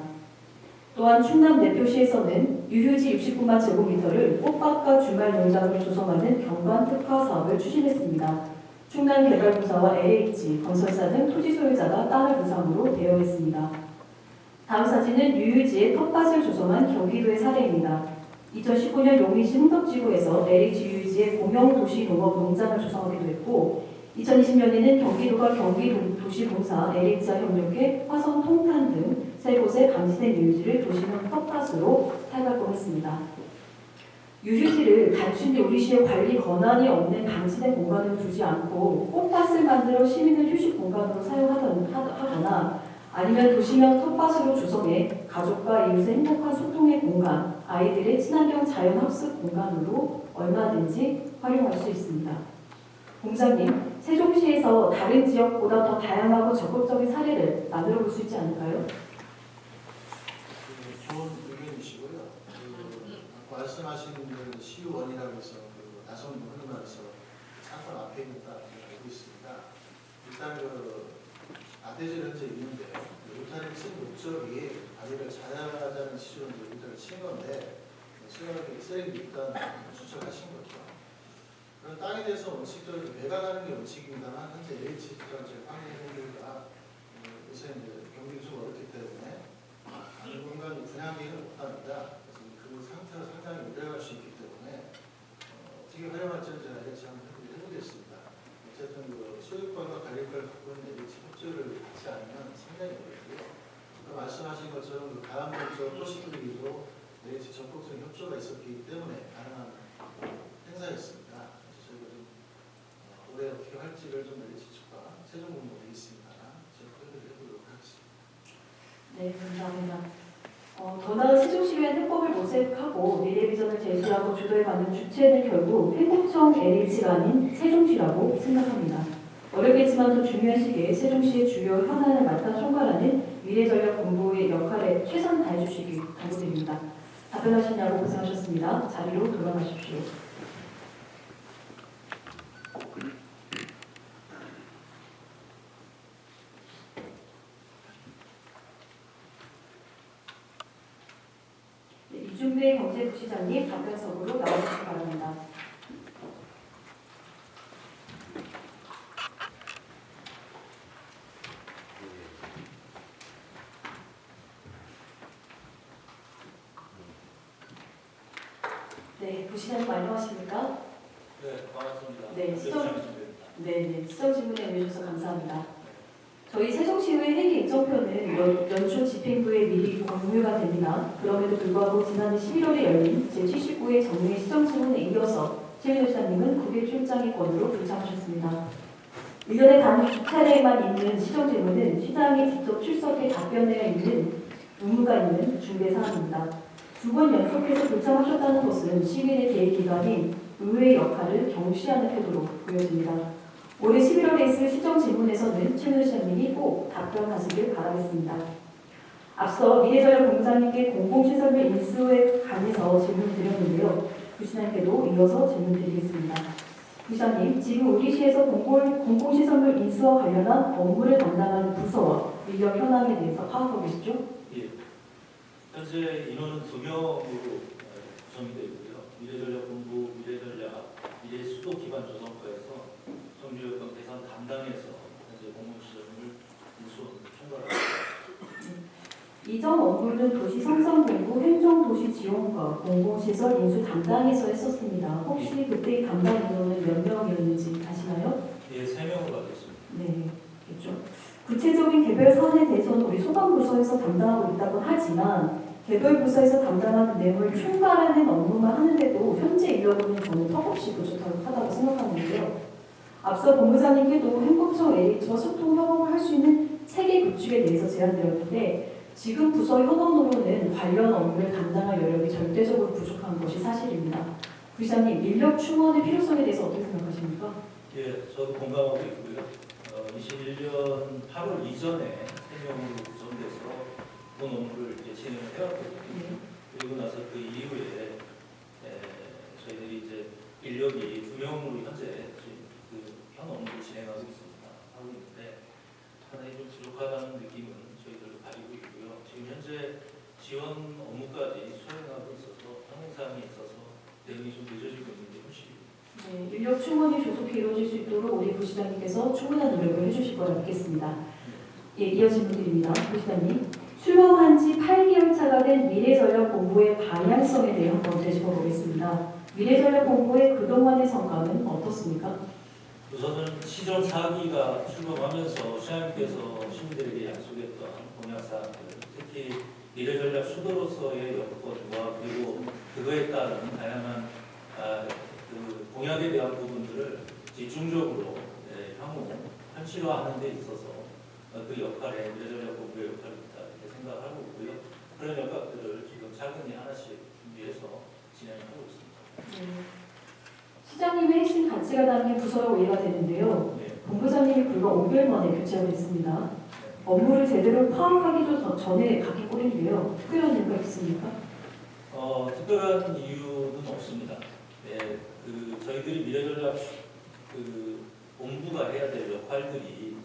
또한 충남 내표시에서는 유휴지 69만 제곱미터를 꽃밭과 주말 농장으로 조성하는 경관 특화 사업을 추진했습니다. 충남개발공사와 LH, 건설사 등 토지 소유자가 땅을 무상으로 대여했습니다. 다음 사진은 유휴지에 텃밭을 조성한 경기도의 사례입니다. 2019년 용인시 흥덕지구에서 LH 유휴지에 공영도시농업농장을 조성하기도 했고 2020년에는 경기도가 경기도시공사 LH와 협력해 화성, 통탄 등 세 곳의 방치된 유휴지를 도시명 텃밭으로 탈바꿈했습니다. 유휴지를 단순히 우리 시의 관리 권한이 없는 방치된 공간으로 두지 않고 꽃밭을 만들어 시민을 휴식 공간으로 사용하거나 아니면 도시명 텃밭으로 조성해 가족과 이웃의 행복한 소통의 공간, 아이들의 친환경 자연 학습 공간으로 얼마든지 활용할 수 있습니다. 공장님, 세종시에서 다른 지역보다 더 다양하고 적극적인 사례를 만들어 볼 수 있지 않을까요? 좋은 의견이시고요. 말씀하신 그 시의원이라고 해서 나성동 흔히 말해서 상권 앞에 있다 알고 있습니다. 일단 나대지를 현재 있는데 울타리를 친 목적이 관리를 잘하자는 취지로 울타리를 친 건데 쓰레기 일단 추적하신 거죠. 그런 땅에 대해서 원칙적으로 매각하는 게 원칙입니다만 현재 LH 집단체 관계인들과 요새 경기도 좀 어렵기 때문에 가는 공간이 분양되기는 못합니다. 그래서 그 상태가 상당히 오래갈 수 있기 때문에 어떻게 활용할지는 제가 LH 한번 해보겠습니다. 어쨌든 소유권과 관리권을 갖고 있는 LH 협조를 받지 않으면 상당히 어렵고요. 말씀하신 것처럼 가람동 쪽 토시들이도 LH 적극적인 협조가 있었기 때문에 가능한 행사였습니다. 그래서 저희가 좀 올해 어떻게 할지를 좀 LH 측과 최종 공모되어 있습니다. 제가 표현을 해보도록 하겠습니다. 네, 감사합니다. 더 나은 세종시의 해법을 모색하고 미래 비전을 제시하고 주도해가는 주체는 결국 행복청 LH가 아닌 세종시라고 생각합니다. 어렵겠지만 더 중요한 시기에 세종시의 주요 현안을 맡아 총괄하는 미래전략본부의 역할에 최선 다해주시기 당부드립니다. 답변하시냐고 고생하셨습니다. 자리로 돌아가십시오. 이준배 경제부시장님 답변석으로 나와주시기 바랍니다. 네, 부시장님 안녕하십니까? 네, 반갑습니다. 네, 수정 질문에 응해주셔서 감사합니다. 저희 세종시의회 회계 일정표는 연초 집행부에 미리 공유가 됩니다. 그럼에도 불구하고 지난해 11월에 열린 제79회 정례 시정질문에 이어서 최민호 시장님은 국회 출장의 권유로 불참하셨습니다. 1년에 단 2차례만 있는 시정질문은 시장이 직접 출석해 답변해야 있는 의무가 있는 중대사항입니다. 2번 연속해서 불참하셨다는 것은 시민의 대기관인 의회의 역할을 경시하는 태도로 보여집니다. 올해 11월에 있을 시정질문에서는 최민호 시장님이 꼭 답변하시길 바라겠습니다. 앞서 미래전략본부장님께 공공시설물 인수에 관해서 질문을 드렸는데요. 부시장님께도 이어서 질문 드리겠습니다. 부시장님, 지금 우리 시에서 공공시설물 인수와 관련한 업무를 담당하는 부서와 인력 현황에 대해서 파악하고 계시죠? 예. 현재 인원은 2명으로 구성이 되어 있고요. 미래전략본부 미래전략 미래수도 기반 조성과에서 정규여건 개선 담당에서 현재 공무시설을 인수 총괄합니다. 이전 업무는 도시성장본부 행정도시지원과 공공시설 인수 담당에서 했었습니다. 혹시 그때 담당 인원은 몇 명이었는지 아시나요? 예, 3명으로 알고 있습니다. 네, 그렇죠. 구체적인 개별 사안에 대해서는 우리 소방부서에서 담당하고 있다고 하지만 개별 부서에서 담당하는 내용을 총괄하는 업무만 하는데도 현재 인력은 저는 턱없이 부족하다고 생각하는데요. 앞서 본부장님께도 행복청 LH와 소통 협업을 할 수 있는 체계 구축에 대해서 제안드렸는데 지금 부서 현원으로는 관련 업무를 담당할 여력이 절대적으로 부족한 것이 사실입니다. 부시장님, 인력 충원의 필요성에 대해서 어떻게 생각하십니까? 예, 저도 공감하고 있고요. 21년 8월 이전에 3명으로 구성돼서 본 업무를 이제 진행을 해왔거든요. 그리고 나서 그 이후에 저희들이 이제 인력이 2명으로 현재 현 업무를 진행하고 있습니다. 하고 있는데 상당히 좀 부족하다는 느낌은 저희들도 가지고 있고요. 지금 현재 지원 업무까지 수행하고 있어서 항행사항에 있어서 대응이 좀 늦어지고 있는 게 현실입니다. 네, 인력 충원이 조속히 이루어질 수 있도록 우리 부시장님께서 충분한 노력을 해주실 거라 믿겠습니다. 예, 이어진 분들입니다. 부시장님, 출범한 지 8개월 차가 된 미래전략본부의 방향성에 대해 한번 되짚어보겠습니다. 미래전략본부의 그동안의 성과는 어떻습니까? 우선은 시정 4기가 출범하면서 시장님께서 시민들에게 약속했던 공약사항들, 특히 미래전략 수도로서의 여건과 그리고 그거에 따른 다양한 그 공약에 대한 부분들을 집중적으로 향후 현실화하는 데 있어서 그 역할에 미래전략본부의 역할이 있다 이렇게 생각하고 있고요. 그런 역할들을 지금 차근히 하나씩 준비해서 진행하고 있습니다. 시장님의 핵심 가치가 담긴 부서로 이해가 되는데요. 본부장님이 불과 5개월 만에 교체가 됐습니다. 업무를 제대로 파악하기 전에 바뀐 꼴인데요. 특별한 이유가 있습니까? 특별한 이유는 없습니다. 네, 저희들이 미래전략 본부가 해야 될 역할들이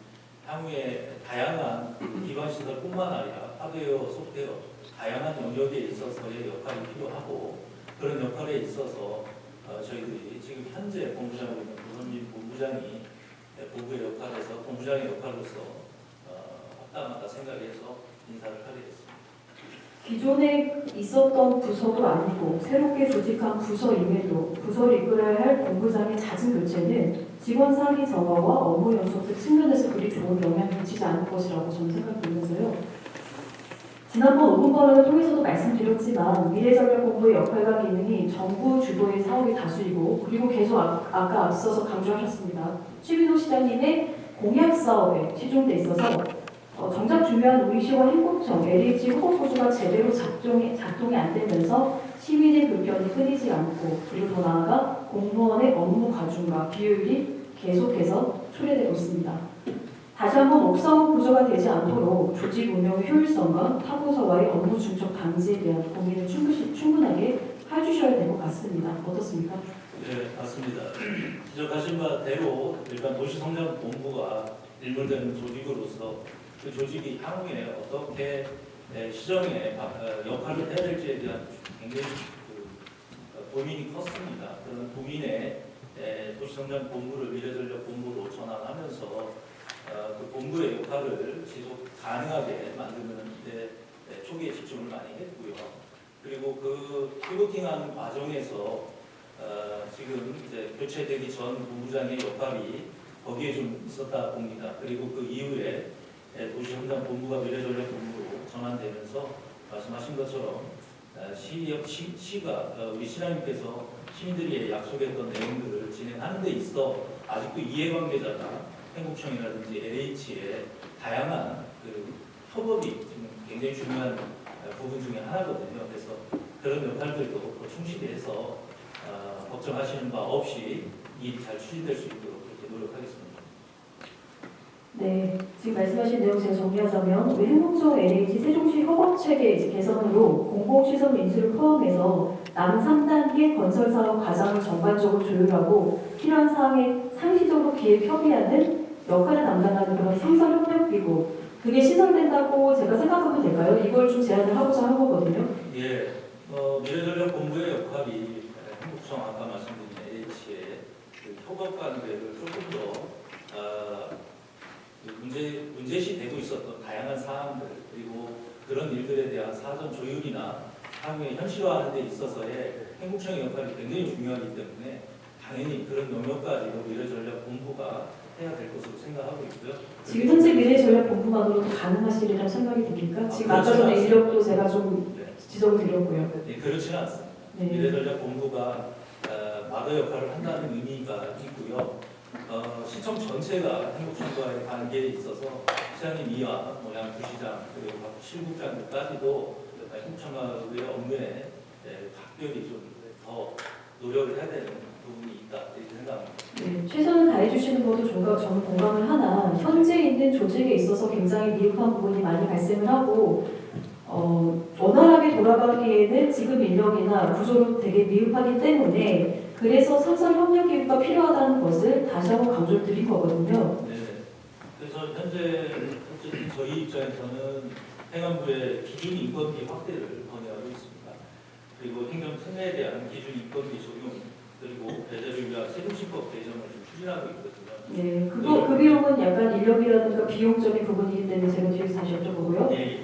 향후에 다양한 기반 시설뿐만 아니라 하드웨어, 소프트웨어 다양한 영역에 있어서의 역할이 필요하고 그런 역할에 있어서 저희들이 지금 현재 본부장으로 있는 구선민 본부장이 본부의 역할에서 본부장의 역할로서 합당하다 생각해서 인사를 하게 됐습니다. 기존에 있었던 부서도 아니고 새롭게 조직한 부서임에도 부서를 이끌어야 할 본부장의 잦은 교체는 직원 사기 정화와 업무 연속성 측면에서 그리 좋은 영향을 미치지 않을 것이라고 저는 생각되면서요. 지난번 5분 발언을 통해서도 말씀드렸지만 미래전략본부의 역할과 기능이 정부 주도의 사업이 다수이고 그리고 계속 아까 앞서서 강조하셨습니다. 최민호 시장님의 공약 사업에 치중돼 있어서 정작 중요한 우리 시와 행복청, LH 허브구조가 제대로 작동이 안 되면서 시민의 불편이 끊이지 않고 그리고 더 나아가 공무원의 업무 과중과 비효율이 계속해서 초래되고 있습니다. 다시 한번 옥상 구조가 되지 않도록 조직 운영의 효율성과 타부서와의 업무 중첩 방지에 대한 고민을 충분하게 해주셔야 될 것 같습니다. 어떻습니까? 네, 맞습니다. 지적하신 바대로 일단 도시성장본부가 일몰되는 조직으로서 그 조직이 향후에 어떻게 시정에 역할을 해야 될지에 대한 굉장히 고민이 컸습니다. 그런 고민에 도시성장본부를 미래전략본부로 전환하면서 그 본부의 역할을 지속 가능하게 만드는 데 초기에 집중을 많이 했고요. 그리고 그 피보팅하는 과정에서 지금 이제 교체되기 전 본부장의 역할이 거기에 좀 있었다 봅니다. 그리고 그 이후에 도시성장본부가 미래전략본부로 전환되면서 말씀하신 것처럼 시가 우리 시장님께서 시민들이 약속했던 내용들을 진행하는 데 있어 아직도 이해관계자나 행복청이라든지 LH의 다양한 협업이 지금 굉장히 중요한 부분 중에 하나거든요. 그래서 그런 역할들도 충실히 해서 걱정하시는 바 없이 일이 잘 추진될 수 있도록 그렇게 노력하겠습니다. 네, 지금 말씀하신 내용 제가 정리하자면 우리 행복청 LH 세종시 협업체계 개선으로 공공시설 인수를 포함해서 남은 3단계 건설사업 과정을 전반적으로 조율하고 필요한 사항에 상시적으로 기획 협의하는 역할을 담당하는 그런 상설협력기구 그게 시설된다고 제가 생각하면 될까요? 이걸 좀 제안을 하고자 한 거거든요. 예, 미래전략본부의 역할이 구청 아까 말씀드린 LH의 그 협업 관계를 조금 더 문제시 되고 있었던 다양한 사항들 그리고 그런 일들에 대한 사전 조율이나 향후에 현실화하는 데 있어서의 행복청의 역할이 굉장히 중요하기 때문에 당연히 그런 영역까지도 미래전략본부가 해야 될 것으로 생각하고 있고요. 지금 현재 미래전략본부만으로도 가능하시리라고 생각이 듭니까? 지금 아까 전에 인력도 제가 좀 지적을 드렸고요. 네, 그렇지는 않습니다. 네. 미래전략본부가 마더 역할을 한다는 의미가 있고요. 시청 전체가 행복청과의 관계에 있어서 시장님 이하 양부시장 그리고 각 실국장들까지도 행복청과의 업무에 각별히 좀 더 노력을 해야 되는 부분이 있다 이렇게 생각합니다. 네, 최선을 다해주시는 것도 저는 공감을 하나 현재 있는 조직에 있어서 굉장히 미흡한 부분이 많이 발생을 하고 원활하게 돌아가기에는 지금 인력이나 구조로 되게 미흡하기 때문에 그래서 상설 협력 기구가 필요하다는 것을 다시 한번 강조를 드린 거거든요. 네. 그래서 현재 어쨌든 저희 입장에서는 행안부의 기준 인건비 확대를 건의하고 있습니다. 그리고 행정 특례에 대한 기준 인건비 적용 그리고 배제를 위한 세금신법 개정을 좀 추진하고 있거든요. 네, 그 비용은 약간 인력이라든가 비용적인 부분이기 때문에 제가 뒤에서 다시 여쭤보고요. 네.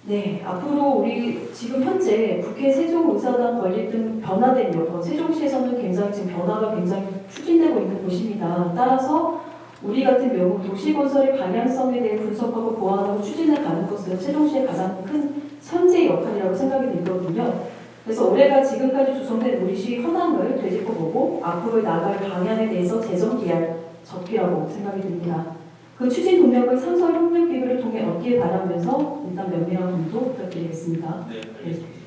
네, 앞으로 우리 지금 현재 국회 세종의사당 건립 등 변화된 여건, 세종시에서는 굉장히 지금 변화가 굉장히 추진되고 있는 곳입니다. 따라서 우리 같은 경우 도시건설의 방향성에 대해 분석하고 보완하고 추진해 가는 것은 세종시의 가장 큰 현재 역할이라고 생각이 들거든요. 그래서 올해가 지금까지 조성된 우리 시 현황을 되짚어 보고 앞으로 나갈 방향에 대해서 재정 기할 적기라고 생각이 듭니다. 그 추진 동력을 상설 협력 기구를 통해 얻길 바라면서 일단 면밀한 검토 부탁드리겠습니다. 네, 알겠습니다.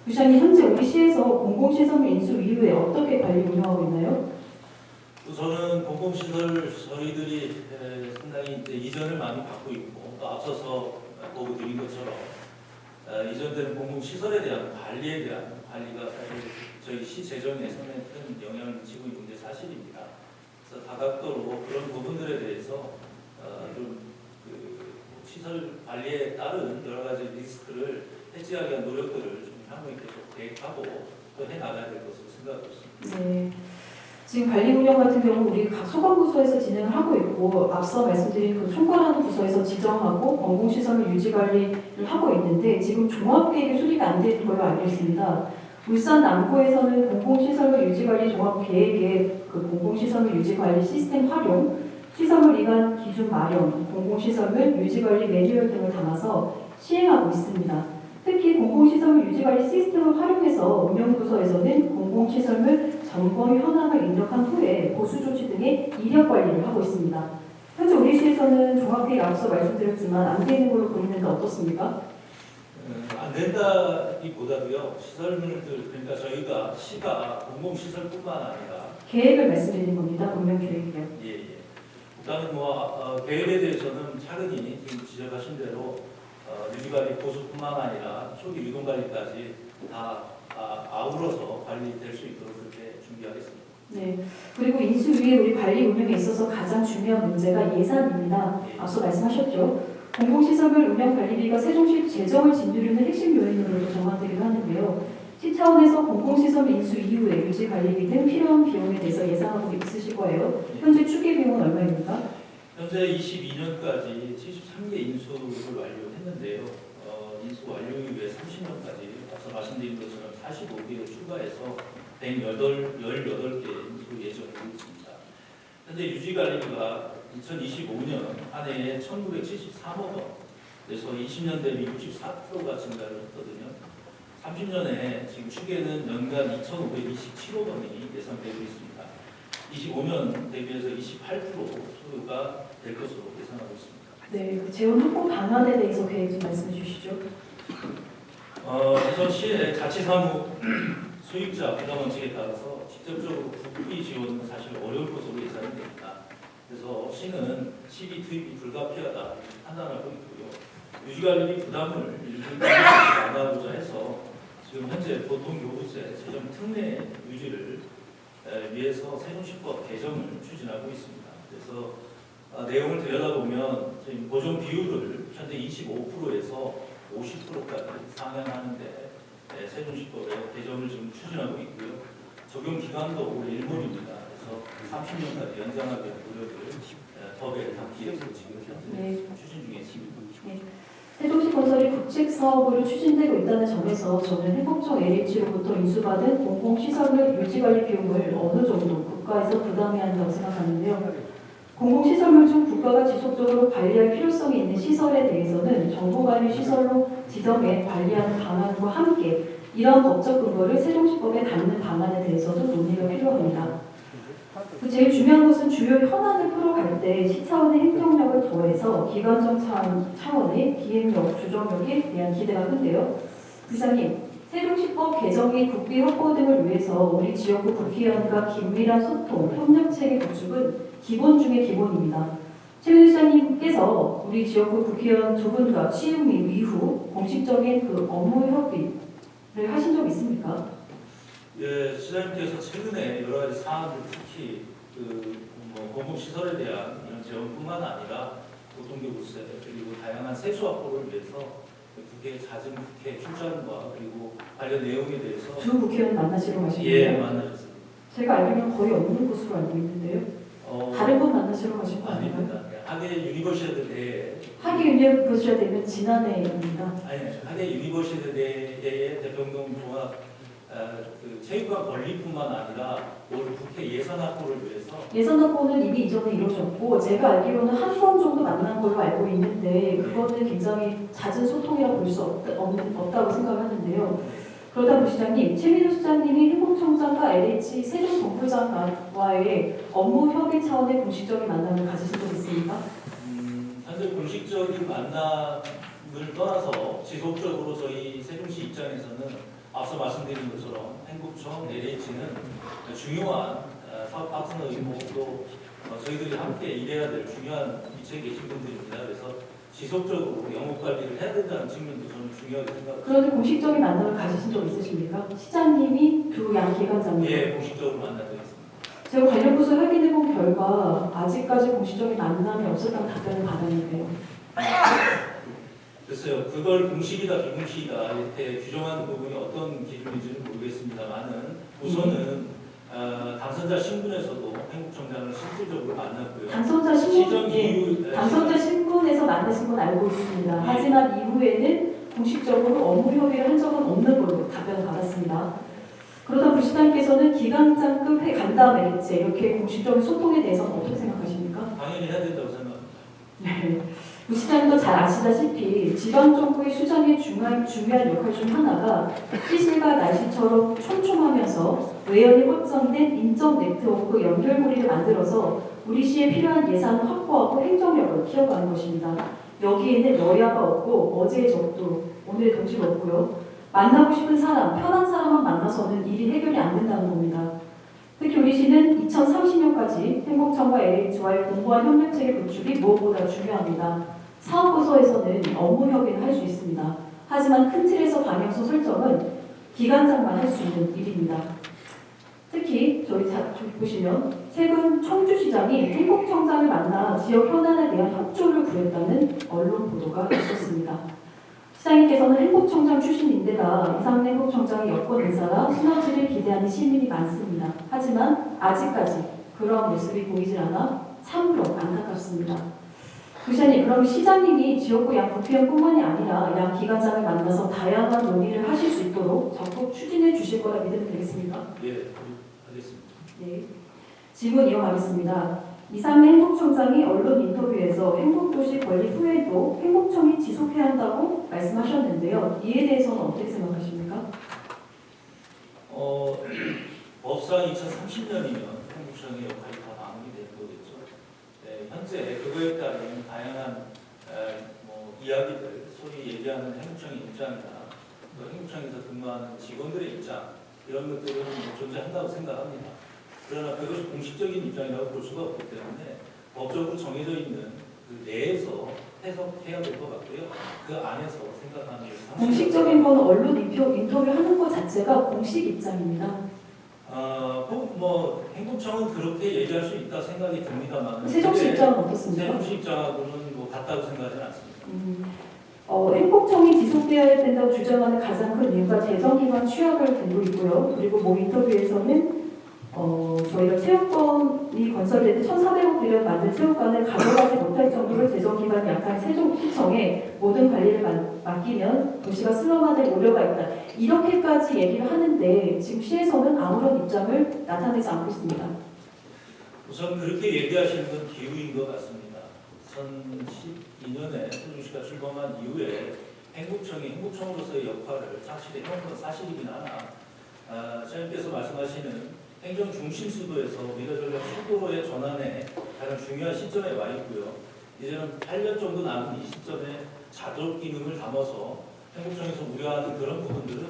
부장님, 현재 우리 시에서 공공시설 인수 이후에 어떻게 관리 운영하고 있나요? 우선은 공공시설 저희들이 상당히 이제 이전을 많이 받고 있고 또 앞서서 보고 드린 것처럼 이전되는 공공시설에 대한 관리에 대한 관리가 사실 저희 시 재정에서는 큰 영향을 미치고 있는 게 사실입니다. 그래서 다각도로 그런 부분들에 대해서 시설 관리에 따른 여러 가지 리스크를 해지하기 위한 노력들을 좀 향후에 계속 계획하고 또 해나가야 될 것으로 생각하고 있습니다. 네. 지금 관리 운영 같은 경우 우리 각 소관부서에서 진행을 하고 있고 앞서 말씀드린 그 총괄하는 부서에서 지정하고 공공시설을 유지 관리를 하고 있는데 지금 종합계획이 수립이 안 되는 걸로 알고 있습니다. 울산 남구에서는 공공시설물 유지관리 종합계획에 그 공공시설물 유지관리 시스템 활용, 시설물 이관 기준 마련, 공공시설물 유지관리 매뉴얼 등을 담아서 시행하고 있습니다. 특히 공공시설물 유지관리 시스템을 활용해서 운영부서에서는 공공시설물 점검 현황을 입력한 후에 보수 조치 등의 이력 관리를 하고 있습니다. 현재 우리 시에서는 종합계획 앞서 말씀드렸지만 안 되는 걸로 보이는데 어떻습니까? 안 된다기보다도요 시설물들 그러니까 저희가 시가 공공시설뿐만 아니라 계획을 말씀드리는 겁니다. 운영 계획이요. 예. 일단은 계획에 대해서는 차근히 지금 지적하신 대로 유지관리 보수뿐만 아니라 초기 유동관리까지 다 아우러서 관리될 수 있도록 그렇게 준비하겠습니다. 네. 그리고 인수 위에 우리 관리 운영에 있어서 가장 중요한 문제가 예산입니다. 앞서 말씀하셨죠. 공공시설물 운영관리비가 세종시 재정을 짓누르는 핵심 요인으로도 전망되기도 하는데요. 시 차원에서 공공시설 인수 이후에 유지관리비 등 필요한 비용에 대해서 예상하고 있으실 거예요. 현재 추계 비용은 얼마입니까? 현재 22년까지 73개 인수를 완료했는데요. 인수 완료 이후에 30년까지 앞서 말씀드린 것처럼 45개를 추가해서 118개 인수 예정이고 있습니다. 현재 유지관리비가 2025년 한 해에 1,973억 원, 그래서 20년 대비 64%가 증가를 했거든요. 30년에 지금 추계는 연간 2,527억 원이 예상되고 있습니다. 25년 대비해서 28%가 될 것으로 예상하고 있습니다. 네, 그 재원 확보 방안에 대해서 계획 좀 말씀해 주시죠. 우선 시의 자치사무 수입자 부담 원칙에 따라서 직접적으로 국비 지원은 사실 어려울 것으로 예상이 됩니다. 그래서 시는 시비 투입이 불가피하다 판단하고 있고요. 유지관리비 부담을 일부 완화하고자 해서 지금 현재 보통교부세 재정 특례 유지를 위해서 세종시법 개정을 추진하고 있습니다. 그래서 내용을 들여다보면 지금 보존 비율을 현재 25%에서 50%까지 상향하는데 세종시법의 개정을 지금 추진하고 있고요. 적용 기간도 올해 1월입니다. 그래서 30년까지 연장하기 위한 노력을 법에 담기해서 지금 현재 추진 중에 있습니다. 세종시건설이 국책사업으로 추진되고 있다는 점에서 저는 행복청 LH로부터 인수받은 공공시설물 유지관리 비용을 어느 정도 국가에서 부담해야 한다고 생각하는데요. 공공시설물 중 국가가 지속적으로 관리할 필요성이 있는 시설에 대해서는 정부관리시설로 지정해 관리하는 방안과 함께 이러한 법적 근거를 세종시법에 담는 방안에 대해서도 논의가 필요합니다. 제일 중요한 것은 주요 현안을 풀어갈 때 시차원의 행정력을 더해서 기관적 차원의 기획력, 조정력에 대한 기대가 큰데요. 부장님, 세종시법 개정 및 국비 확보 등을 위해서 우리 지역구 국회의원과 긴밀한 소통, 협력체계 구축은 기본 중의 기본입니다. 최 시장님께서 우리 지역구 국회의원 두 분과 취임 이후 공식적인 그 업무 협의를 하신 적 있습니까? 예, 시장님께서 최근에 여러 가지 사안들 특히 공공시설에 대한 이런 재원뿐만 아니라 교통교부세 그리고 다양한 세수 확보를 위해서 국회 잦은 국회 출장과 그리고 관련 내용에 대해서 두 국회의원 만나시러 가신 거예요? 예, 만나셨습니다. 제가 알기로는 거의 없는 곳으로 알고 있는데요. 다른 분 만나시러 가신 거 아닌가요? 아닙니다. 하계 유니버시아드 대회 하계 유니버시아드는 지난해입니다. 아니, 하계 유니버시아드 대회의 대평동 종합 그 체육관 건립뿐만 아니라 올 국회 예산 확보를 위해서 예산 확보는 이미 이전에 이루어졌고 제가 알기로는 한 번 정도 만난 걸로 알고 있는데 그거는 굉장히 잦은 소통이라 볼 수 없다고 생각하는데요. 그러다 부시장님, 최민우 시장님이 행복청장과 LH 세종본부장과의 업무 협의 차원의 공식적인 만남을 가지신 적 있습니까? 현재 공식적인 만남을 떠나서 지속적으로 저희 세종시 입장에서는 앞서 말씀드린 것처럼 행복청, LH는 중요한 사업 파트너이고 또 저희들이 함께 일해야 될 중요한 위치에 계신 분들입니다. 그래서 지속적으로 영업 관리를 해야 된다는 측면도 저는 중요하게 생각합니다. 그런데 공식적인 만남을 가지신 적 있으십니까? 시장님이 두 양 기관장님. 예, 공식적으로 만난 적 있습니다. 제가 관련 부서 확인해본 결과 아직까지 공식적인 만남이 없었다는 답변을 받았는데요. 글쎄요, 그걸 공식이다 비공식이다 이렇게 규정하는 부분이 어떤 기준인지는 모르겠습니다만은 우선은 당선자 신분에서도 행복청장을 실질적으로 만났고요. 당선자 신분에서 만나신 건 알고 있습니다. 하지만 이후에는 공식적으로 업무 협의를 한 적은 없는 걸로 답변을 받았습니다. 그러다 부시장님께서는 기관장급 간담회 대체 이렇게 공식적인 소통에 대해서는 어떻게 생각하십니까? 당연히 해야 된다고 생각합니다. 네. 부시장님도 잘 아시다시피 지방정부의 수장의 중요한 역할 중 하나가 시실과 날씨처럼 촘촘하면서 외연이 확정된 인적 네트워크 연결고리를 만들어서 우리 시에 필요한 예산을 확보하고 행정력을 키워가는 것입니다. 여기에는 여야가 없고 어제의 적도 오늘의 동지가 없고요. 만나고 싶은 사람, 편한 사람만 만나서는 일이 해결이 안 된다는 겁니다. 특히 우리 시는 2030년까지 행복청과 LH와의 공고한 협력체계 구축이 무엇보다 중요합니다. 사업부서에서는 업무 협의를 할 수 있습니다. 하지만 큰 틀에서 방향성 설정은 기관장만 할 수 있는 일입니다. 특히 저희 보시면 최근 청주시장이 행복청장을 만나 지역 현안에 대한 협조를 구했다는 언론 보도가 있었습니다. 시장님께서는 행복청장 출신인데다 이상민 행복청장의 여권 인사라 시너지를 기대하는 시민이 많습니다. 하지만 아직까지 그러한 모습이 보이질 않아 참으로 안타깝습니다. 부시장님, 그럼 시장님이 지역구 양 국회의원뿐만이 아니라 양 기관장을 만나서 다양한 논의를 하실 수 있도록 적극 추진해 주실 거라 믿으면 되겠습니까? 예, 알겠습니다. 네. 질문 이어가겠습니다. 이상민 행복청장이 언론 인터뷰에서 행복도시 건립 후에도 행복청이 지속해야 한다고 말씀하셨는데요. 이에 대해서는 어떻게 생각하십니까? 법상 2030년이면 행복청의 역할이 다 마무리되는 거겠죠. 네, 현재 그거에 따른 다양한 이야기들, 소위 얘기하는 행복청의 입장이나 또 행복청에서 근무하는 직원들의 입장 이런 것들은 존재한다고 생각합니다. 그러나 그것이 공식적인 입장이라고 볼 수가 없기 때문에 법적으로 정해져 있는 그 내에서 해석해야 될 것 같고요. 그 안에서 생각하는 공식적인 건 언론 인터뷰하는 것 자체가 공식 입장입니다. 행복청은 그렇게 얘기할 수 있다 생각이 듭니다만 세종시 입장은 어떻습니까? 세종시 입장하고는 같다고 생각하지는 않습니다. 행복청이 지속되어야 된다고 주장하는 가장 큰 이유가 재정기관 취약을 들고 있고요. 그리고 인터뷰에서는 저희가 체육관이 건설될 때 1,400억 들여 만든 체육관을 가져가지 못할 정도로 재정기반이 약한 세종시청에 모든 관리를 맡기면 도시가 슬럼화될 우려가 있다. 이렇게까지 얘기를 하는데 지금 시에서는 아무런 입장을 나타내지 않고 있습니다. 우선 그렇게 얘기하시는 건 기우인 것 같습니다. 2012년에 세종시가 출범한 이후에 행복청이 행복청으로서의 역할을 착실히 해온 건 사실이긴 하나 시장님께서 말씀하시는 행정 중심 수도에서 미래전략 수도로의 전환에 가장 중요한 시점에 와 있고요. 이제는 8년 정도 남은 이 시점에 자족 기능을 담아서 행복청에서 우려하는 그런 부분들은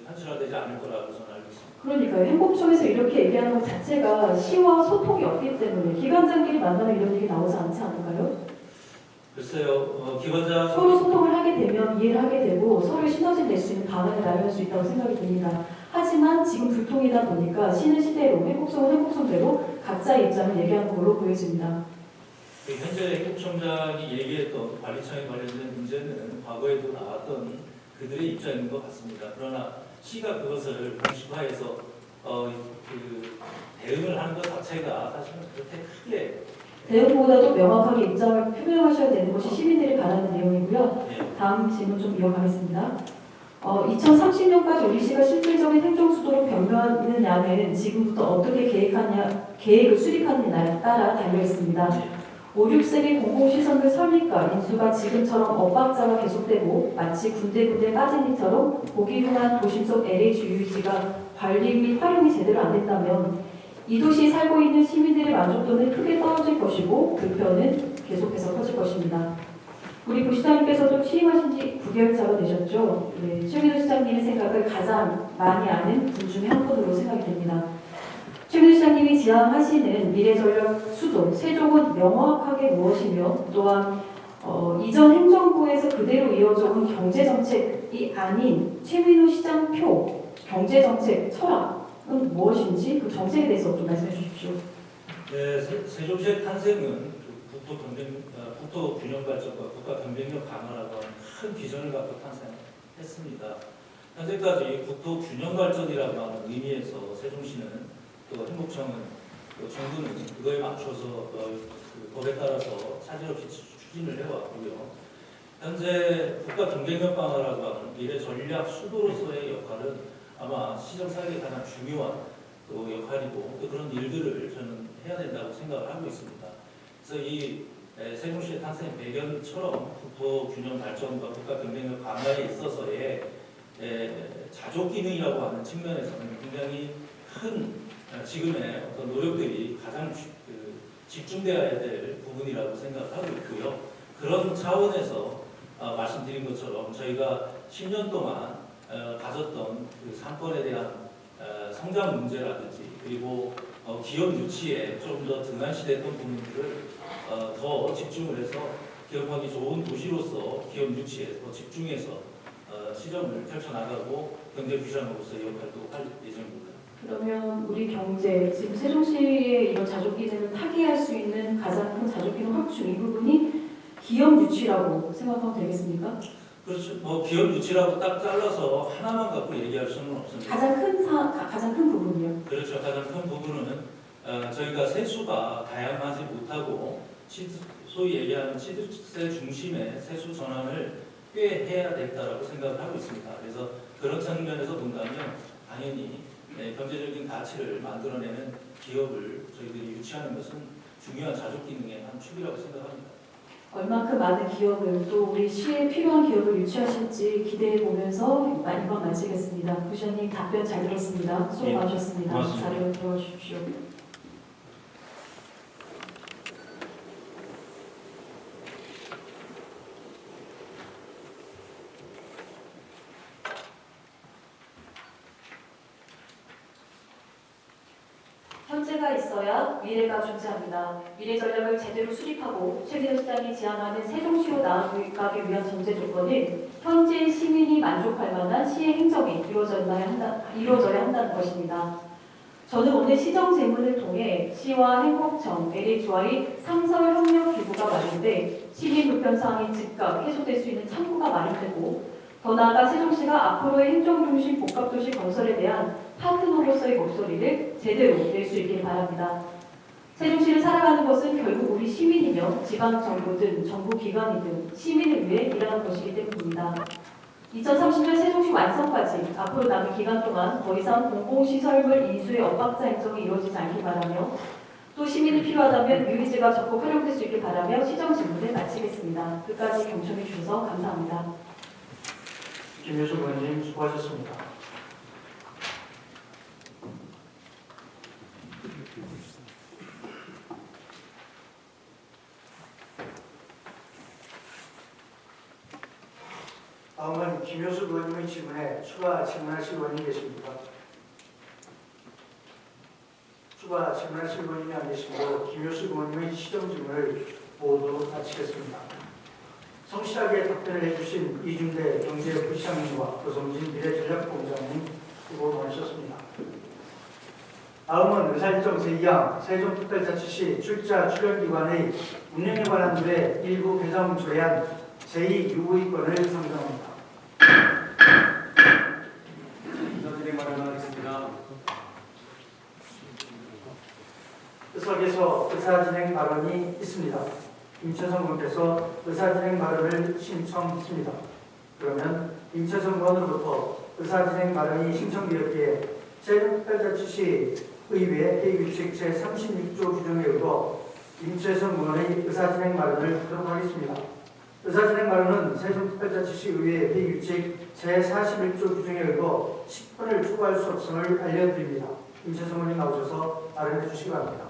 현실화되지 않을 거라고 저는 알고 있습니다. 그러니까요. 행복청에서 이렇게 얘기하는 것 자체가 시와 소통이 없기 때문에 기관장끼리 만나면 이런 얘기 나오지 않지 않을까요? 글쎄요. 기관장 서로 소통을 하게 되면 이해를 하게 되고 서로의 시너지를 낼 수 있는 방안을 마련할 수 있다고 생각이 듭니다. 하지만 지금 불통이다 보니까 시는 시대로 행복청은 행복청대로 각자의 입장을 얘기하는 걸로 보여집니다. 현재 행복청장이 얘기했던 관리청에 관련된 문제는 과거에도 나왔던 그들의 입장인 것 같습니다. 그러나 시가 그것을 공식화해서 대응을 하는 것 자체가 사실은 그렇게 크게 대응보다도 명확하게 입장을 표명하셔야 되는 것이 시민들이 바라는 내용이고요. 네. 다음 질문 좀 이어가겠습니다. 2030년까지 우리 시가 실질적인 행정수도로 변경하느냐는 지금부터 어떻게 계획을 수립하느냐에 따라 달려있습니다. 5, 6세기 공공시설물 설립과 인수가 지금처럼 엇박자가 계속되고 마치 군데군데 빠진 이처럼 보기 흉한 도심 속 LH 유유지가 관리 및 활용이 제대로 안 된다면 이 도시에 살고 있는 시민들의 만족도는 크게 떨어질 것이고 불편은 계속해서 커질 것입니다. 우리 부시장님께서도 취임하신 지 9개월차가 되셨죠. 네, 최민호 시장님의 생각을 가장 많이 아는 분 중에 한 분으로 생각이 됩니다. 최민호 시장님이 지향하시는 미래전략 수도, 세종은 명확하게 무엇이며 또한 이전 행정부에서 그대로 이어져 온 경제정책이 아닌 최민호 시장 표 경제정책 철학은 무엇인지 그 정책에 대해서 좀 말씀해 주십시오. 네, 세종시의 탄생은 국토 균형 발전과 국가 경쟁력 강화라고 하는 큰 비전을 갖고 탄생했습니다. 현재까지 국토 균형 발전이라고 하는 의미에서 세종시는 또 행복청은 또 정부는 그거에 맞춰서 그 법에 따라서 차질 없이 추진을 해왔고요. 현재 국가 경쟁력 강화라고 하는 미래 전략 수도로서의 역할은 아마 시정사회의 가장 중요한 또 역할이고 또 그런 일들을 저는 해야 된다고 생각을 하고 있습니다. 그래서 이 세종시의 탄생 배경처럼 국토 균형 발전과 국가 경쟁력 강화에 있어서의 자족 기능이라고 하는 측면에서는 굉장히 큰 지금의 어떤 노력들이 가장 집중되어야 될 부분이라고 생각을 하고 있고요. 그런 차원에서 말씀드린 것처럼 저희가 10년 동안 가졌던 그 상권에 대한 성장 문제라든지 그리고 기업 유치에 좀 더 등한시됐던 부분들을 더 집중을 해서 기업하기 좋은 도시로서 기업 유치에 더 집중해서 시정을 펼쳐나가고 경제 부시장으로서의 역할도 할 예정입니다. 그러면 우리 경제, 지금 세종시의 이런 자족 기능을 타개할 수 있는 가장 큰 자족 기능 확충 이 부분이 기업 유치라고 생각하면 되겠습니까? 그렇죠. 뭐 기업 유치라고 딱 잘라서 하나만 갖고 얘기할 수는 없습니다. 가장 큰 부분이요. 그렇죠. 가장 큰 부분은 저희가 세수가 다양하지 못하고 소위 얘기하는 취득세 중심의 세수 전환을 꽤 해야 된다라고 생각을 하고 있습니다. 그래서 그런 측면에서 본다면 당연히 경제적인 가치를 만들어내는 기업을 저희들이 유치하는 것은 중요한 자족 기능의 한 축이라고 생각합니다. 얼마큼 많은 기업을 또 우리 시에 필요한 기업을 유치하실지 기대해 보면서 이번 마치겠습니다. 부시장님 답변 잘 들었습니다. 수고 많으셨습니다. 고맙습니다. 자리로 들어와 주십시오. 현재가 있어야 미래가 존재합니다. 미래 전략을 제대로 수립하고 최민호 시장이 지향하는 세종시로 나아가기 위한 전제 조건은 현재 시민이 만족할 만한 시의 행정이 이루어져야 한다는 것입니다. 저는 오늘 시정 제문을 통해 시와 행복청, LH와의 상설 협력 기구가 마련돼 시민 불편 사항이 즉각 해소될 수 있는 창구가 마련되고 더 나아가 세종시가 앞으로의 행정중심 복합도시 건설에 대한 파트너로서의 목소리를 제대로 낼 수 있길 바랍니다. 세종시를 살아가는 것은 결국 우리 시민이며 지방정부든 정부기관이든 시민을 위해 일하는 것이기 때문입니다. 2030년 세종시 완성까지 앞으로 남은 기간 동안 더 이상 공공시설물 인수의 엇박자 행정이 이루어지지 않길 바라며 또 시민이 필요하다면 유리제가 적극 활용될 수 있길 바라며 시정 질문을 마치겠습니다. 끝까지 경청해 주셔서 감사합니다. 김효수 의원님 수고하셨습니다. 다음은 김효수 의원님의 질문에 추가 질문하실 의원이 계십니까? 추가 질문하실 의원님이 안 계시므로 김효수 의원님의 시정 질문을 모두 마치겠습니다. 성실하게 답변을 해주신 이준대 경제부시장님과 고성진 미래전략본부장님 수고 많으셨습니다. 다음은 의사일정 제2항 세종특별자치시 출자 출연기관의 운영에 관한 데 일부 개정 조례안 제2유의권을 상정합니다. 인사드림 마련하겠습니다. 의석에서 의사진행 발언이 있습니다. 임채성 의원께서 의사진행 발언을 신청했습니다. 그러면 임채성 의원으로부터 의사진행 발언이 신청되었기에 세종특별자치시 의회 회의규칙 제36조 규정에 의거 임채성 의원의 의사진행 발언을 듣도록 하겠습니다. 의사진행 발언은 세종특별자치시 의회 회의규칙 제41조 규정에 의거 10분을 초과할 수 없음을 알려드립니다. 임채성 의원님 나오셔서 발언해 주시기 바랍니다.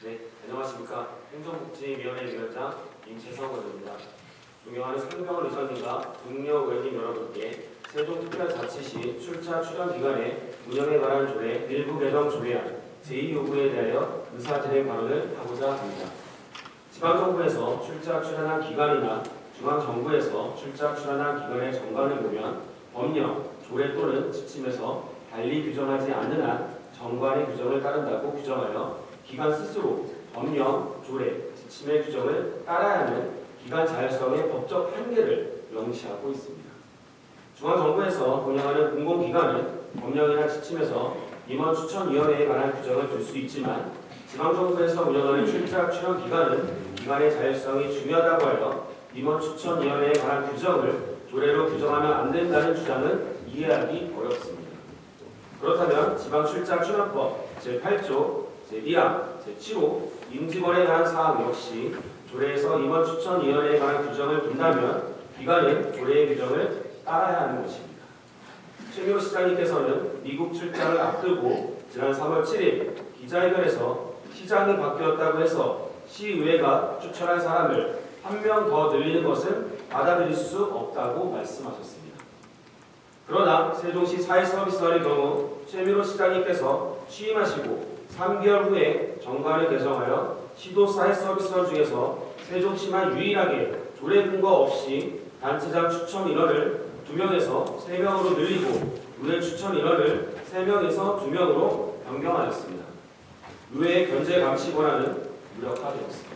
네, 안녕하십니까. 행정복지위원회 위원장 임채성 의원입니다. 존경하는 상병원 의장님과 동료 의원님 여러분께 세종특별자치시 출자 출연기관의 운영에 관한 조례 일부 개정 조례안 제2요구에 대하여 의사진행 발언을 하고자 합니다. 지방정부에서 출자 출연한 기관이나 중앙정부에서 출자 출연한 기관의 정관을 보면 법령, 조례 또는 지침에서 달리 규정하지 않는 한 정관의 규정을 따른다고 규정하여 기관 스스로 법령, 조례, 지침의 규정을 따라야 하는 기관 자율성의 법적 한계를 명시하고 있습니다. 중앙정부에서 운영하는 공공기관은 법령이나 지침에서 임원 추천위원회에 관한 규정을 둘 수 있지만 지방정부에서 운영하는 출자 출연기관은 기관의 자율성이 중요하다고 하여 임원 추천위원회에 관한 규정을 조례로 규정하면 안 된다는 주장은 이해하기 어렵습니다. 그렇다면 지방출자출연법 제8조 제1항 제7호 임직원에 관한 사항 역시 조례에서 임원 추천위원회에 관한 규정을 둔다면 기관은 조례의 규정을 따라야 하는 것입니다. 최민호 시장님께서는 미국 출장을 앞두고 지난 3월 7일 기자회견에서 시장이 바뀌었다고 해서 시의회가 추천한 사람을 한 명 더 늘리는 것은 받아들일 수 없다고 말씀하셨습니다. 그러나 세종시 사회서비스원의 경우 최민호 시장님께서 취임하시고 3개월 후에 정관을 개정하여 시도 사회서비스원 중에서 세종시만 유일하게 조례 근거 없이 단체장 추천 인원을 2명에서 3명으로 늘리고 의회 추천 인원을 3명에서 2명으로 변경하였습니다. 의회의 견제 감시 권한은 무력화되었습니다.